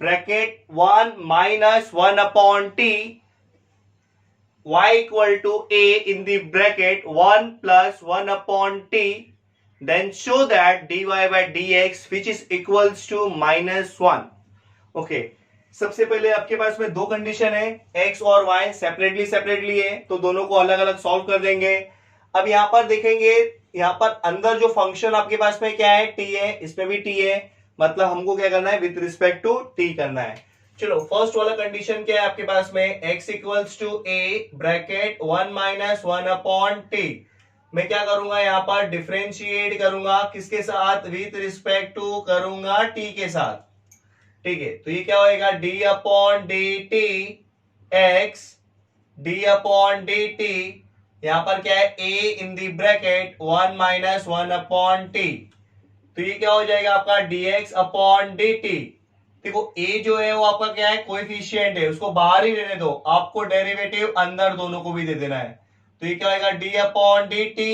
bracket 1 minus 1 upon t, y equal to a in the bracket 1 plus 1 upon t, then show that dy by dx which is equals to -1। Okay, सबसे पहले आपके पास में दो कंडीशन है, x और y सेपरेटली है, तो दोनों को अलग अलग सॉल्व कर देंगे। अब यहां पर देखेंगे, यहां पर अंदर जो फंक्शन आपके पास में क्या है, t है, इसमें भी t है, मतलब हमको क्या करना है, विथ रिस्पेक्ट टू t करना है। चलो फर्स्ट वाला कंडीशन क्या है आपके पास में, x equals to a bracket 1 minus 1 upon t, मैं क्या करूंगा, यहां पर डिफरेंशिएट करूंगा, किसके साथ, विथ रिस्पेक्ट टू करूंगा t के साथ, ठीक है। तो ये क्या होएगा, d upon d t x, d upon d t, यहां पर क्या है a in the bracket 1 minus 1 upon t, तो ये क्या हो जाएगा आपका dx अपॉन dt। देखो a जो है वो आपका क्या है, कोएफिशिएंट है, उसको बाहर ही रहने दो, आपको डेरिवेटिव अंदर दोनों को भी दे देना है, तो ये क्या होगा, d upon dt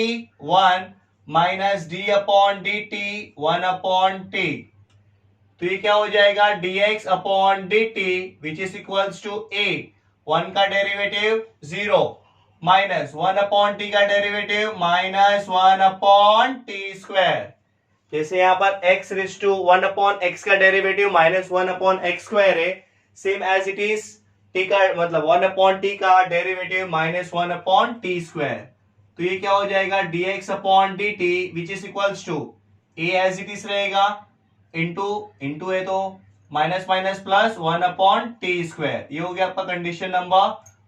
1 minus d upon dt 1 upon t, तो ये क्या हो जाएगा, dx upon dt which is equals to a, 1 का डेरिवेटिव 0 माइनस 1 अपॉन t का derivative minus 1 upon t square. जैसे यहां पर x raise to 1 upon x का derivative minus 1 upon x square है, same as it is t का मतलब 1 अपॉन t का derivative minus 1 upon t square, तो ये क्या हो जाएगा, dx upon dt which is equals to a as it is रहेगा, इंटू है तो minus minus plus 1 upon t square, ये हो गया आपका कंडीशन नंबर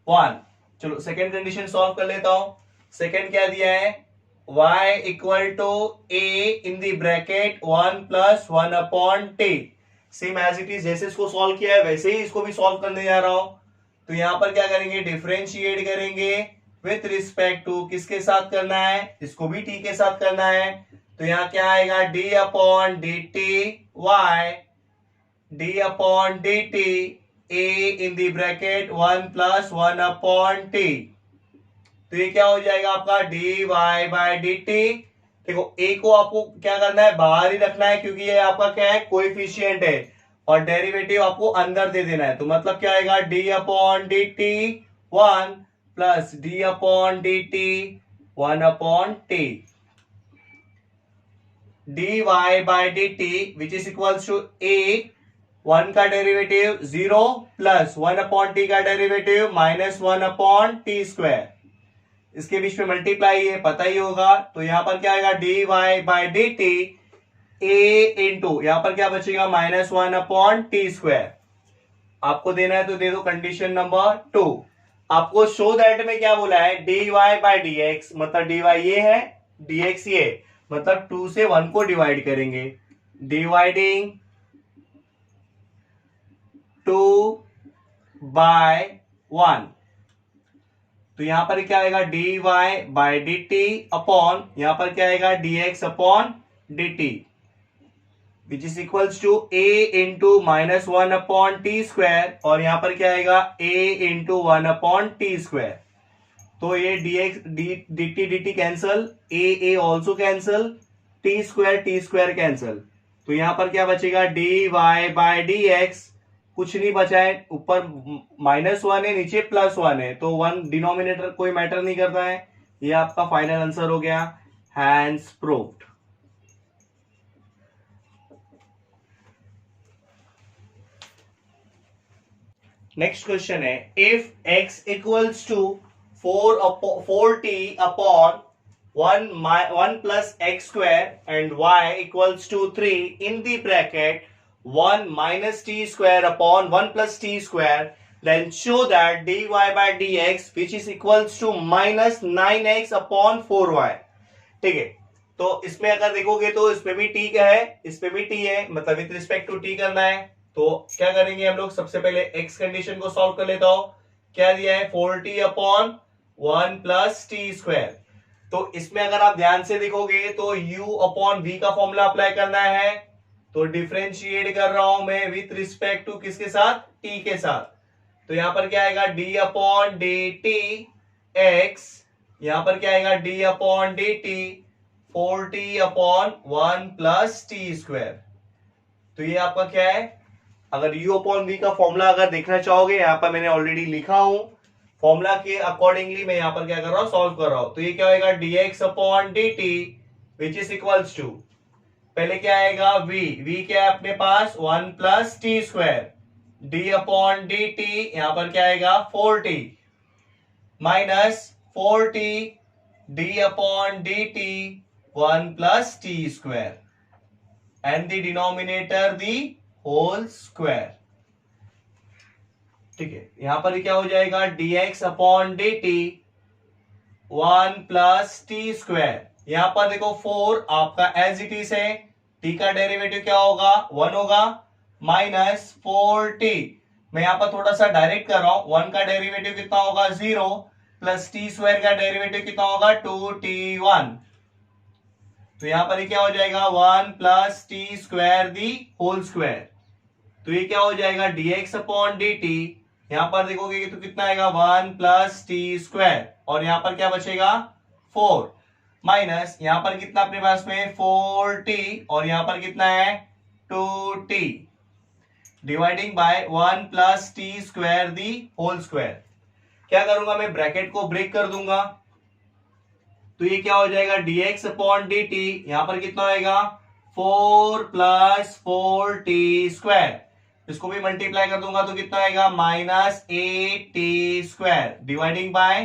1। चलो सेकेंड कंडीशन सॉल्व कर लेता हूं। सेकेंड क्या दिया है, y equal to a in the bracket 1 plus 1 upon t, same as it is, जैसे इसको सॉल्व किया है वैसे ही इसको भी सॉल्व करने जा रहा हूं। तो यहां पर क्या करेंगे, डिफरेंशिएट करेंगे विथ रिस्पेक्ट टू, किसके साथ करना है, इसको भी t के साथ करना है, तो यहां क्या आएगा, d upon d t y, d upon d t a in the bracket 1 plus 1 upon t, तो ये क्या हो जाएगा आपका dy बाय dt। देखो a को आपको क्या करना है, बाहर ही रखना है, क्योंकि ये आपका क्या है, कोएफिशिएंट है, और डेरिवेटिव आपको अंदर दे देना है, तो मतलब क्या आएगा, d upon d t 1 plus d upon d t 1 upon t, dy by dt which is equals to a 1 का डेरिवेटिव 0 प्लस 1 अपॉन टी का derivative minus 1 upon t square, इसके बीच में मल्टीप्लाई है, पता ही होगा। तो यहां पर क्या आएगा d y by d t a into यहां पर क्या बचेगा माइनस 1 अपॉन टी स्क्वायर। आपको देना है तो दे दो कंडीशन नंबर 2। आपको शो दैट में क्या बोला है d y by d x, मतलब डी वाई ये है डी एक्स ये, मतलब 2 से 1 को डिवाइड करेंगे, डिवाइडिंग 2 बाय 1। तो यहां पर क्या आएगा d y by d t upon यहां पर क्या आएगा d x upon d t which is equals to a into minus 1 upon t square, और यहां पर क्या आएगा a into 1 upon t square. तो ये d x d t cancel, a also cancel, t square cancel. तो यहां पर क्या बचेगा d y by d x, कुछ नहीं बचा है, ऊपर -1 है नीचे +1 है, तो 1 डिनोमिनेटर कोई मैटर नहीं करता है। ये आपका फाइनल आंसर हो गया, हैंस प्रूव्ड। नेक्स्ट क्वेश्चन है if x equals to 4t upon 1 plus x square and y equals to 3 in the bracket 1 minus t square upon 1 plus t square, then show that dy by dx which is equals to minus 9x upon 4y। ठीक है, तो इसमें अगर देखोगे तो इसमें भी t का है, इसमें भी t है, मतलब विथ रिस्पेक्ट टू t करना है। तो क्या करेंगे हम लोग, सबसे पहले x कंडीशन को सॉल्व कर लेता हूं। क्या दिया है 4t upon 1 plus t square. तो इसमें अगर आप ध्यान से देखोगे तो u अपॉन v का फॉर्मूला अप्लाई करना है, तो डिफरेंशिएट कर रहा हूं मैं विथ रिस्पेक्ट टू किसके साथ, t के साथ। तो यहां पर क्या आएगा d upon d t x, यहां पर क्या आएगा d upon d T 4t upon 1 plus t square. तो ये आपका क्या है, अगर u अपॉन v का फॉर्मूला अगर देखना चाहोगे यहां पर मैंने ऑलरेडी लिखा हूं, फॉर्मूला के अकॉर्डिंगली मैं यहां पर क्या कर रहा हूं, सॉल्व कर रहा हूं। तो ये क्या होगा dx upon dt which is equals to, पहले क्या आएगा v क्या है अपने पास 1 plus t square, d upon d t यहां पर क्या आएगा 4t minus 4t d upon d t 1 plus t square and the denominator the whole square. ठीक है, यहां पर क्या हो जाएगा dx upon d t 1 plus t square, यहां पर देखो 4 आपका एज इट इज है, t का डेरिवेटिव क्या होगा 1 होगा, माइनस 4t, मैं यहां पर थोड़ा सा डायरेक्ट कर रहा हूं, 1 का डेरिवेटिव कितना होगा 0 प्लस टी स्क्वायर का डेरिवेटिव कितना होगा 2t1। तो यहां पर क्या हो जाएगा 1 plus t square the whole square. तो ये क्या हो जाएगा dx अपॉन dt, यहां पर देखोगे तो कितना आएगा 1 प्लस टी स्क्वायर, और यहां पर क्या बचेगा 4 माइनस यहां पर कितना अपने पास में 4t, और यहां पर कितना है 2t dividing by 1 plus t square the whole square. क्या करूंगा मैं, ब्रैकेट को ब्रेक कर दूंगा, तो ये क्या हो जाएगा dx अपॉन dt, यहां पर कितना आएगा 4 प्लस 4t स्क्वायर, इसको भी मल्टीप्लाई कर दूंगा तो कितना आएगा minus 8t square dividing by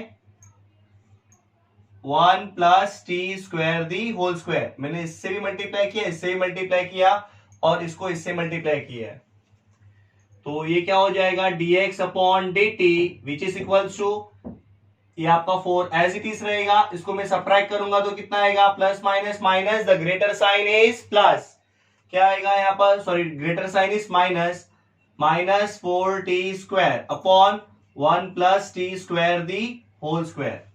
1 plus t square the whole square. मैंने इससे भी मल्टीप्लाई किया, इससे भी मल्टीप्लाई किया, और इसको इससे मल्टीप्लाई किया। तो ये क्या हो जाएगा dx upon dt which is equals to, ये आपका 4 एज इट इज रहेगा, इसको मैं सब्ट्रैक्ट करूंगा तो कितना आएगा plus minus minus, the greater sign is plus, क्या आएगा यहाँ पर, sorry greater sign is minus, minus 4t square upon 1 plus t square the whole square.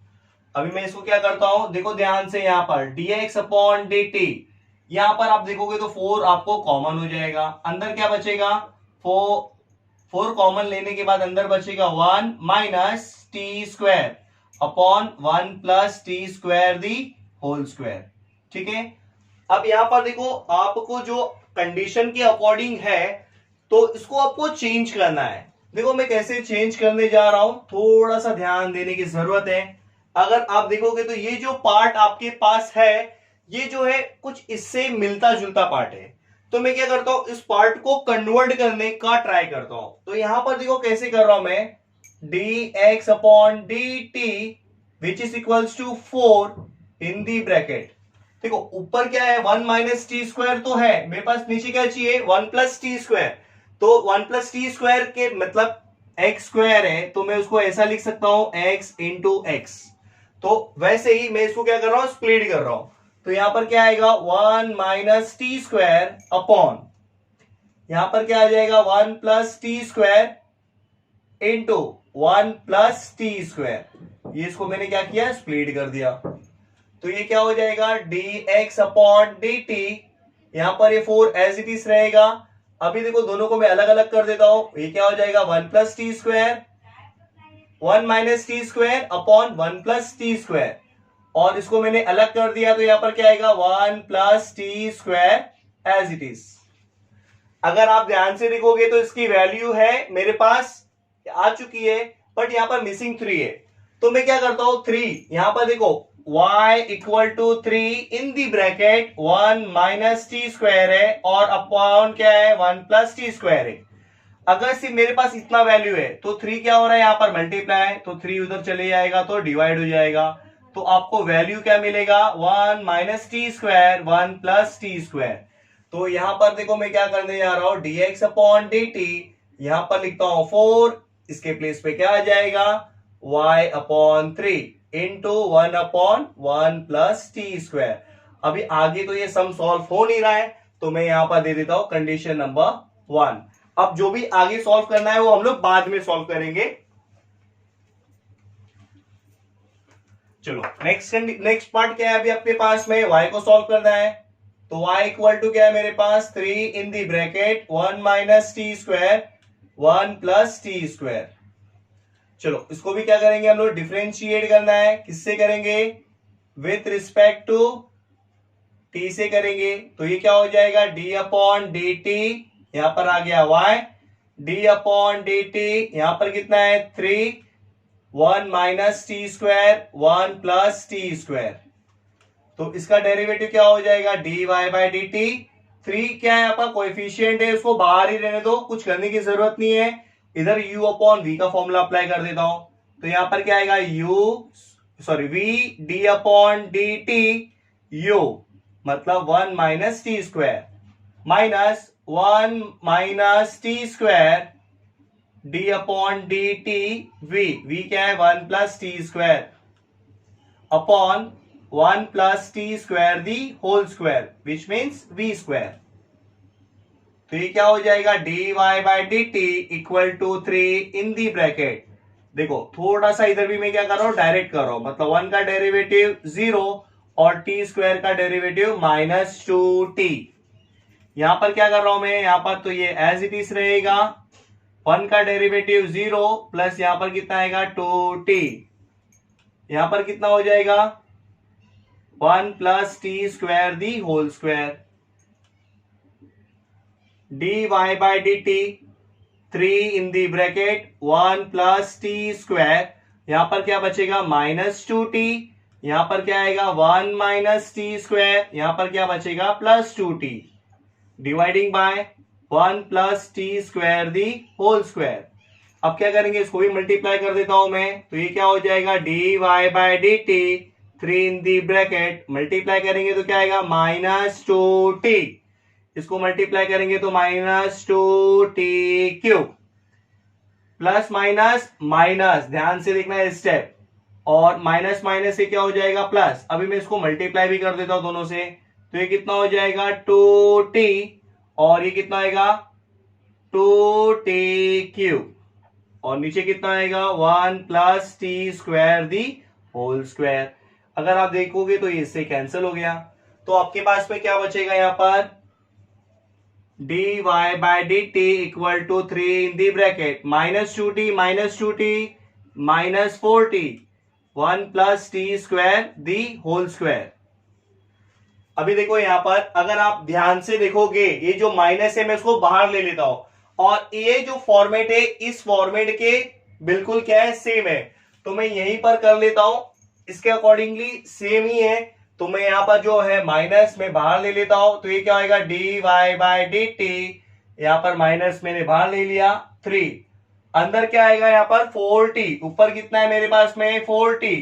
अभी मैं इसको क्या करता हूं, देखो ध्यान से, यहां पर dx अपॉन dt, यहां पर आप देखोगे तो 4 आपको कॉमन हो जाएगा, अंदर क्या बचेगा 4 कॉमन लेने के बाद अंदर बचेगा 1 minus t square upon 1 plus t square the whole square. ठीक है, अब यहां पर देखो आपको जो कंडीशन के अकॉर्डिंग है तो इसको आपको चेंज करना है। देखो मैं कैसे चेंज करने जा रहा हूं, थोड़ा सा ध्यान देने की जरूरत है। अगर आप देखोगे तो ये जो पार्ट आपके पास है, ये जो है कुछ इससे मिलता जुलता पार्ट है, तो मैं क्या करता हूं, इस पार्ट को कन्वर्ट करने का ट्राई करता हूं। तो यहां पर देखो कैसे कर रहा हूं मैं, dx upon dt which is equals to 4 in the bracket. देखो ऊपर क्या है, 1 माइनस टी स्क्वायर तो है मेरे पास, नीचे क्या चाहिए 1 प्लस टी स्क्वायर। तो 1 प्लस टी स्क्वायर के मतलब एक्स स्क्वायर है, तो मैं उसको ऐसा लिख सकता हूं x इंटू एक्स। तो वैसे ही मैं इसको क्या कर रहा हूं, स्प्लिट कर रहा हूं। तो यहां पर क्या आएगा 1 माइनस टी स्क्वायर अपॉन, यहां पर क्या आ जाएगा 1 plus t square into 1 plus t square. ये इसको मैंने क्या किया, स्प्लिट कर दिया। तो ये क्या हो जाएगा dx अपॉन dt, यहां पर ये 4 एज इट इज रहेगा। अभी देखो दोनों को मैं अलग अलग कर देता हूं, ये क्या हो जाएगा 1 plus t square, 1 minus t square upon 1 plus t square, और इसको मैंने अलग कर दिया तो यहां पर क्या आएगा 1 plus t square as it is. अगर आप ध्यान से देखोगे तो इसकी वैल्यू है मेरे पास आ चुकी है, बट यहां पर मिसिंग 3 है। तो मैं क्या करता हूं 3, यहां पर देखो y equal to 3 in the bracket 1 minus t square है और अपॉन क्या है 1 प्लस टी स्क्वायर है। अगर सिर्फ मेरे पास इतना वैल्यू है तो 3 क्या हो रहा है यहां पर मल्टीप्लाई, तो 3 उधर चले जाएगा तो डिवाइड हो जाएगा। तो आपको वैल्यू क्या मिलेगा 1 minus t square 1 plus t square. तो यहां पर देखो मैं क्या करने जा रहा हूं dx अपॉन dt, यहां पर लिखता हूं 4, इसके प्लेस पे क्या आ जाएगा y upon 3 into 1 upon 1 plus t square. अभी आगे तो ये सम सॉल्व हो नहीं रहा है, तो मैं यहां पर दे देता हूं कंडीशन नंबर 1। अब जो भी आगे सॉल्व करना है वो हम लोग बाद में सॉल्व करेंगे। चलो नेक्स्ट पार्ट क्या है अभी अपने पास में, y को सॉल्व करना है। तो y इक्वल टू क्या है मेरे पास 3 in the bracket 1 minus t square 1 plus t square. चलो इसको भी क्या करेंगे हम लोग, डिफरेंशिएट करना है। किससे करेंगे, विथ रिस्पेक्ट टू t से करेंगे। तो ये क्या हो जाएगा d अपॉन डी टी, यहां पर आ गया y, d upon d t, यहां पर कितना है 3, 1 minus t square 1 plus t square. तो इसका डेरिवेटिव क्या हो जाएगा dy बाई डी टी। 3 क्या है आपका कोएफिशिएंट है, उसको बाहर ही रहने दो, कुछ करने की जरूरत नहीं है। इधर u अपॉन v का फॉर्मूला अप्लाई कर देता हूं। तो यहां पर क्या आएगा v d upon d t u मतलब 1 minus t square minus 1 minus t square d upon d t v क्या है 1 plus t square upon 1 plus t square the whole square which means v square. तो ये क्या हो जाएगा dy by d t equal to 3 in the bracket. देखो थोड़ा सा इधर भी मैं क्या कर रहा हूं, डायरेक्ट कर रहा हूं, मतलब 1 का डेरिवेटिव 0 और टी स्क्वायर का डेरिवेटिव माइनस 2t। यहां पर क्या कर रहा हूं मैं, यहां पर तो ये एज इट इज रहेगा, 1 का डेरिवेटिव 0 प्लस यहां पर कितना आएगा 2t, यहां पर कितना हो जाएगा 1 plus t square the whole square. dy by d t 3 in the bracket 1 plus t square, यहां पर क्या बचेगा माइनस 2t, यहां पर क्या आएगा 1 माइनस टी स्क्वायर, यहां पर क्या बचेगा plus 2t, dividing by 1 plus t square the whole square. अब क्या करेंगे, इसको भी मल्टीप्लाई कर देता हूं मैं। तो ये क्या हो जाएगा dy by d t 3 in the bracket, multiply करेंगे तो क्या आएगा माइनस 2t, इसको मल्टीप्लाई करेंगे तो minus 2t cube, plus minus minus, ध्यान से देखना है स्टेप, और माइनस माइनस से क्या हो जाएगा प्लस। अभी मैं इसको मल्टीप्लाई भी कर देता हूं दोनों से, तो ये कितना हो जाएगा 2t और ये कितना आएगा 2t क्यूब, और नीचे कितना आएगा 1 plus t square the whole square. अगर आप देखोगे तो ये इससे कैंसिल हो गया, तो आपके पास में क्या बचेगा यहां पर dy by d t equal to 3 in the bracket minus 2t minus 2t minus 4t 1 plus t square the whole square. अभी देखो यहां पर अगर आप ध्यान से देखोगे, ये जो माइनस है मैं इसको बाहर ले लेता हूं, और ये जो फॉर्मेट है इस फॉर्मेट के बिल्कुल क्या है सेम है, तो मैं यहीं पर कर लेता हूं, इसके अकॉर्डिंगली सेम ही है। तो मैं यहाँ पर जो है माइनस में बाहर ले लेता हूं, तो ये क्या होगा dy बाय dt, यहाँ पर माइनस मैंने बाहर ले लिया 3, अंदर क्या आएगा यहाँ पर 4t, ऊपर कितना है मेरे पास में 4t,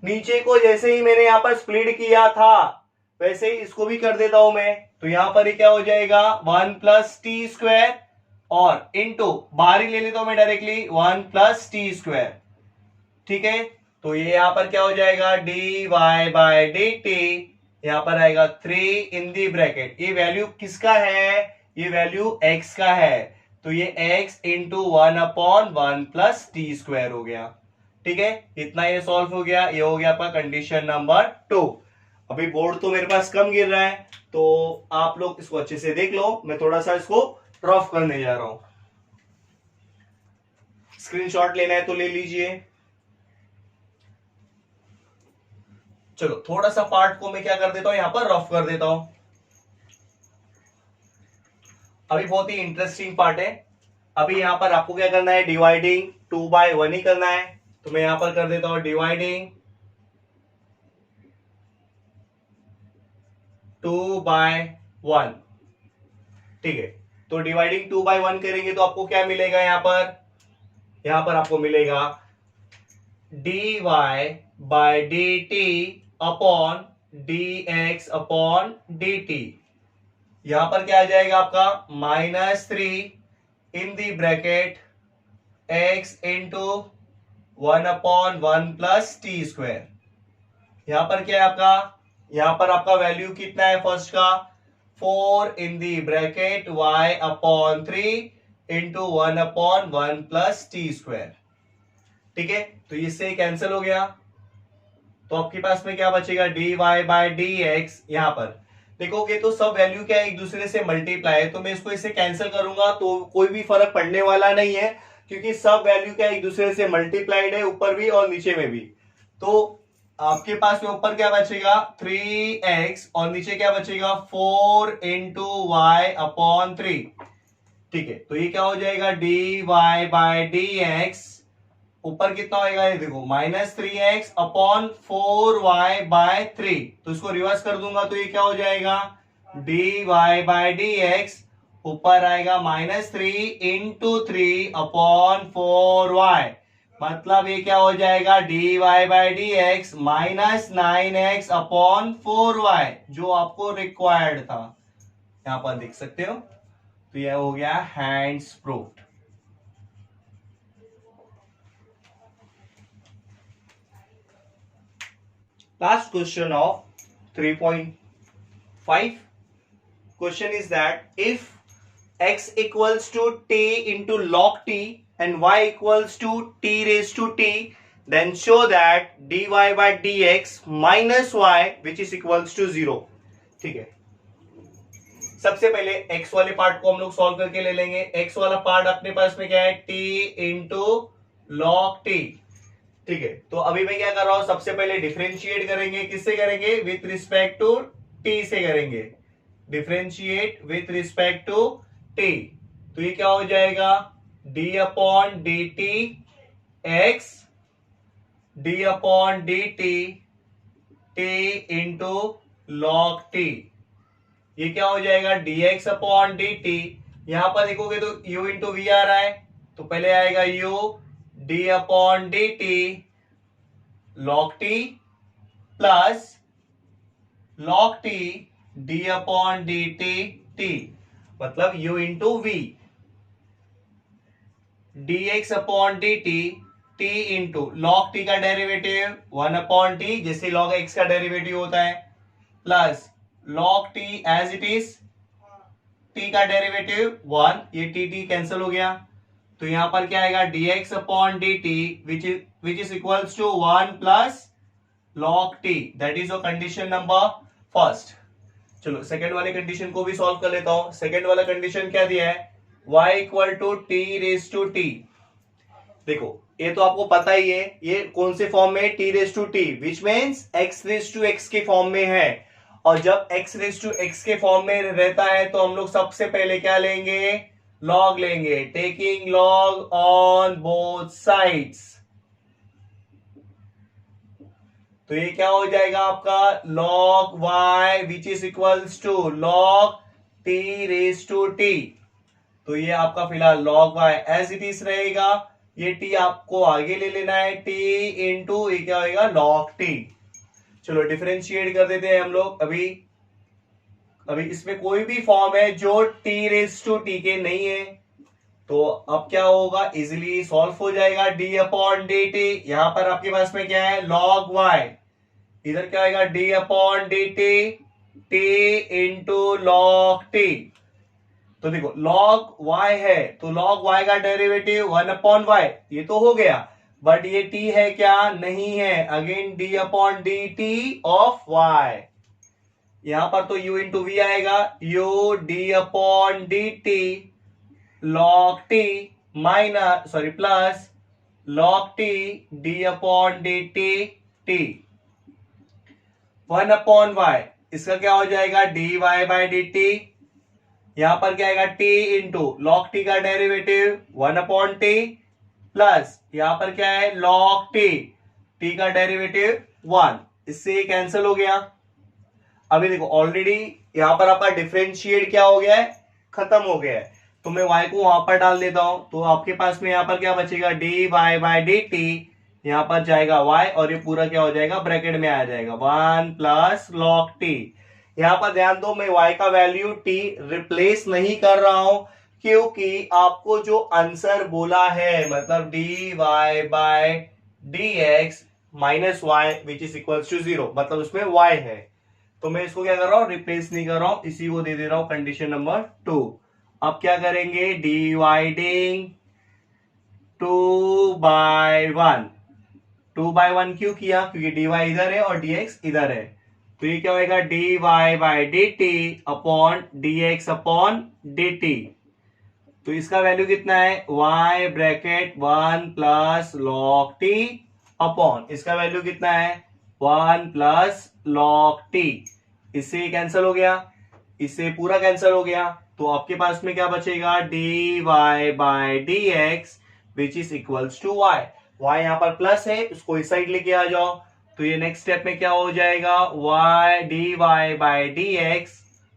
नीचे को जैसे ही मैंने यहाँ पर स्प्लिट किया था वैसे ही इसको भी कर देता हूं मैं, तो यहाँ पर ये क्या हो जाएगा 1 प्लस टी स्क्वायर, और इंटू बाहर ही ले लेता हूं मैं डायरेक्टली 1 प्लस टी स्क्वायर, ठीक है। तो ये यहां पर क्या हो जाएगा dy बाय dt, यहां पर आएगा 3 इन दी ब्रैकेट, ये वैल्यू किसका है, ये वैल्यू x का है, तो ये x into 1/1 plus t square हो गया, ठीक है। इतना ये सॉल्व हो गया, ये हो गया आपका कंडीशन नंबर 2। अभी बोर्ड तो मेरे पास कम गिर रहा है, तो आप लोग इसको अच्छे से देख लो, मैं थोड़ा सा इसको रफ करने जा रहा हूं। स्क्रीनशॉट लेना है तो ले लीजिए। चलो थोड़ा सा पार्ट को मैं क्या कर देता हूं, यहां पर रफ कर देता हूं। अभी बहुत ही इंटरेस्टिंग पार्ट है। अभी यहां पर आपको क्या करना है, डिवाइडिंग 2/1 ही करना है, तो मैं यहां पर कर देता हूं डिवाइडिंग 2/1, ठीक है। तो डिवाइडिंग 2/1 करेंगे तो आपको क्या मिलेगा, यहां पर आपको मिलेगा dy by dt upon dx upon dt, यहां पर क्या आ जाएगा आपका -3 in the bracket x into 1/1 plus t square, यहां पर क्या है आपका, यहां पर आपका वैल्यू कितना है फर्स्ट का 4 in the bracket y upon 3 into 1/1 plus t square, ठीक है। तो इससे कैंसिल हो गया, तो आपके पास में क्या बचेगा dy बाय dx, यहां पर देखोगे तो सब वैल्यू क्या है एक दूसरे से मल्टीप्लाई है, तो मैं इसको इससे कैंसिल करूंगा तो कोई भी फर्क पड़ने वाला नहीं है, क्योंकि सब वैल्यू क्या है एक दूसरे से मल्टीप्लाइड है, ऊपर भी और नीचे में भी। तो आपके पास में ऊपर क्या बचेगा 3x और नीचे क्या बचेगा 4 इंटू वाई अपॉन 3, ठीक है। तो ये क्या हो जाएगा dy बाय dx, ऊपर कितना होगा ये देखो -3x अपॉन 4y बाय 3, तो इसको रिवर्स कर दूंगा तो ये क्या हो जाएगा dy बाय dx, ऊपर आएगा -3 इंटू 3 अपॉन 4y, मतलब ये क्या हो जाएगा dy by dx -9x upon 4y, जो आपको रिक्वायर्ड था, यहां पर देख सकते हो। तो यह हो गया hands proved. Last question of 3.5 question is that if x equals to t into log t and y equals to t raised to t, then show that dy by dx minus y which is equals to 0, ठीक है। सबसे पहले x वाले पार्ट को हम लोग सॉल्व करके ले लेंगे। x वाला पार्ट अपने पास में क्या है t इंटू log t, ठीक है। तो अभी मैं क्या कर रहा हूं, सबसे पहले डिफरेंशिएट करेंगे, किससे करेंगे विथ रिस्पेक्ट टू t से करेंगे, differentiate with respect to t, तो ये क्या हो जाएगा d upon d t x d upon d t t into log t, ये क्या हो जाएगा dx अपॉन dt, यहां पर देखोगे तो u इंटू वी आ रहा है, तो पहले आएगा u d upon d t log t plus log t d upon d t t, मतलब u into v, dx upon d t t into log t का डेरिवेटिव 1 अपॉन टी, जैसे लॉग x का डेरिवेटिव होता है, plus log t as it is, t का डेरिवेटिव 1, ये t कैंसिल हो गया, तो यहां पर क्या आएगा dx upon dt which is equals to 1 plus log t, that is your condition number first. चलो सेकंड वाले कंडीशन को भी सॉल्व कर लेता हूं। सेकंड वाला कंडीशन क्या दिया है y equal to t raise to t, देखो ये तो आपको पता ही है ये कौन से फॉर्म में t raise to t, which means x raise to x के फॉर्म में है, और जब x रेज टू x के फॉर्म में रहता है तो हम लोग सबसे पहले क्या लेंगे लॉग लेंगे, taking log on both sides, तो ये क्या हो जाएगा आपका log y which is equals to log t raise to t। तो ये आपका फिलहाल log y as it is रहेगा, ये t आपको आगे ले लेना है, t इंटू ये क्या होगा log t। चलो डिफरेंशिएट कर देते हैं हम लोग। अभी इसमें कोई भी फॉर्म है जो t रेज टू t के नहीं है, तो अब क्या होगा, इजिली सॉल्व हो जाएगा। d अपॉन डी टी, यहां पर आपके पास में क्या है log y, इधर क्या आएगा d upon d t t into log t। तो देखो log y है तो log y का डेरिवेटिव 1 अपॉन y, ये तो हो गया, बट ये t है क्या, नहीं है, again d upon d T of y। यहां पर तो u इंटू वी आएगा, u d upon d T log t minus plus log t d upon d t t 1 upon y, इसका क्या हो जाएगा dy बाय डी टी। यहां पर क्या आएगा t इंटू log t का डेरिवेटिव 1 अपॉन t प्लस यहां पर क्या है log t का डेरिवेटिव 1, इससे ये कैंसिल हो गया। अभी देखो ऑलरेडी यहां पर आपका डिफरेंशिएट क्या हो गया है, खत्म हो गया है, तो मैं y को वहां पर डाल देता हूं। तो आपके पास में यहां पर क्या बचेगा dy बाय डी टी, यहां पर जाएगा y और ये पूरा क्या हो जाएगा ब्रैकेट में आ जाएगा 1 प्लस log t। यहां पर ध्यान दो, मैं y का वैल्यू t रिप्लेस नहीं कर रहा हूं, क्योंकि आपको जो आंसर बोला है मतलब dy by dx minus y which is equal to 0, मतलब उसमें y है, तो मैं इसको क्या कर रहा हूं रिप्लेस नहीं कर रहा हूं, इसी को दे दे रहा हूं कंडीशन नंबर 2। अब क्या करेंगे डिवाइडिंग 2 बाय 1, 2 बाय 1 क्यों किया, क्योंकि dy इधर है और dx इधर है, तो ये क्या होगा dy by d t upon dx upon dt। तो इसका वैल्यू कितना है y ब्रैकेट 1 प्लस log t अपॉन इसका वैल्यू कितना है 1 प्लस log t। इससे कैंसिल हो गया, इससे पूरा कैंसिल हो गया, तो आपके पास में क्या बचेगा dy by dx which is equals to y। y यहां पर प्लस है, उसको इस साइड लेके आ जाओ, तो ये नेक्स्ट स्टेप में क्या हो जाएगा y dy by dx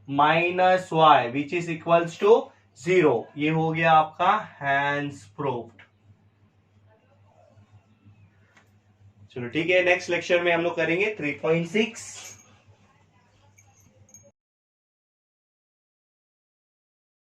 minus y which is equals to 0। ये हो गया आपका हैंस प्रूव्ड। चलो ठीक है, नेक्स्ट लेक्चर में हम लोग करेंगे 3.6।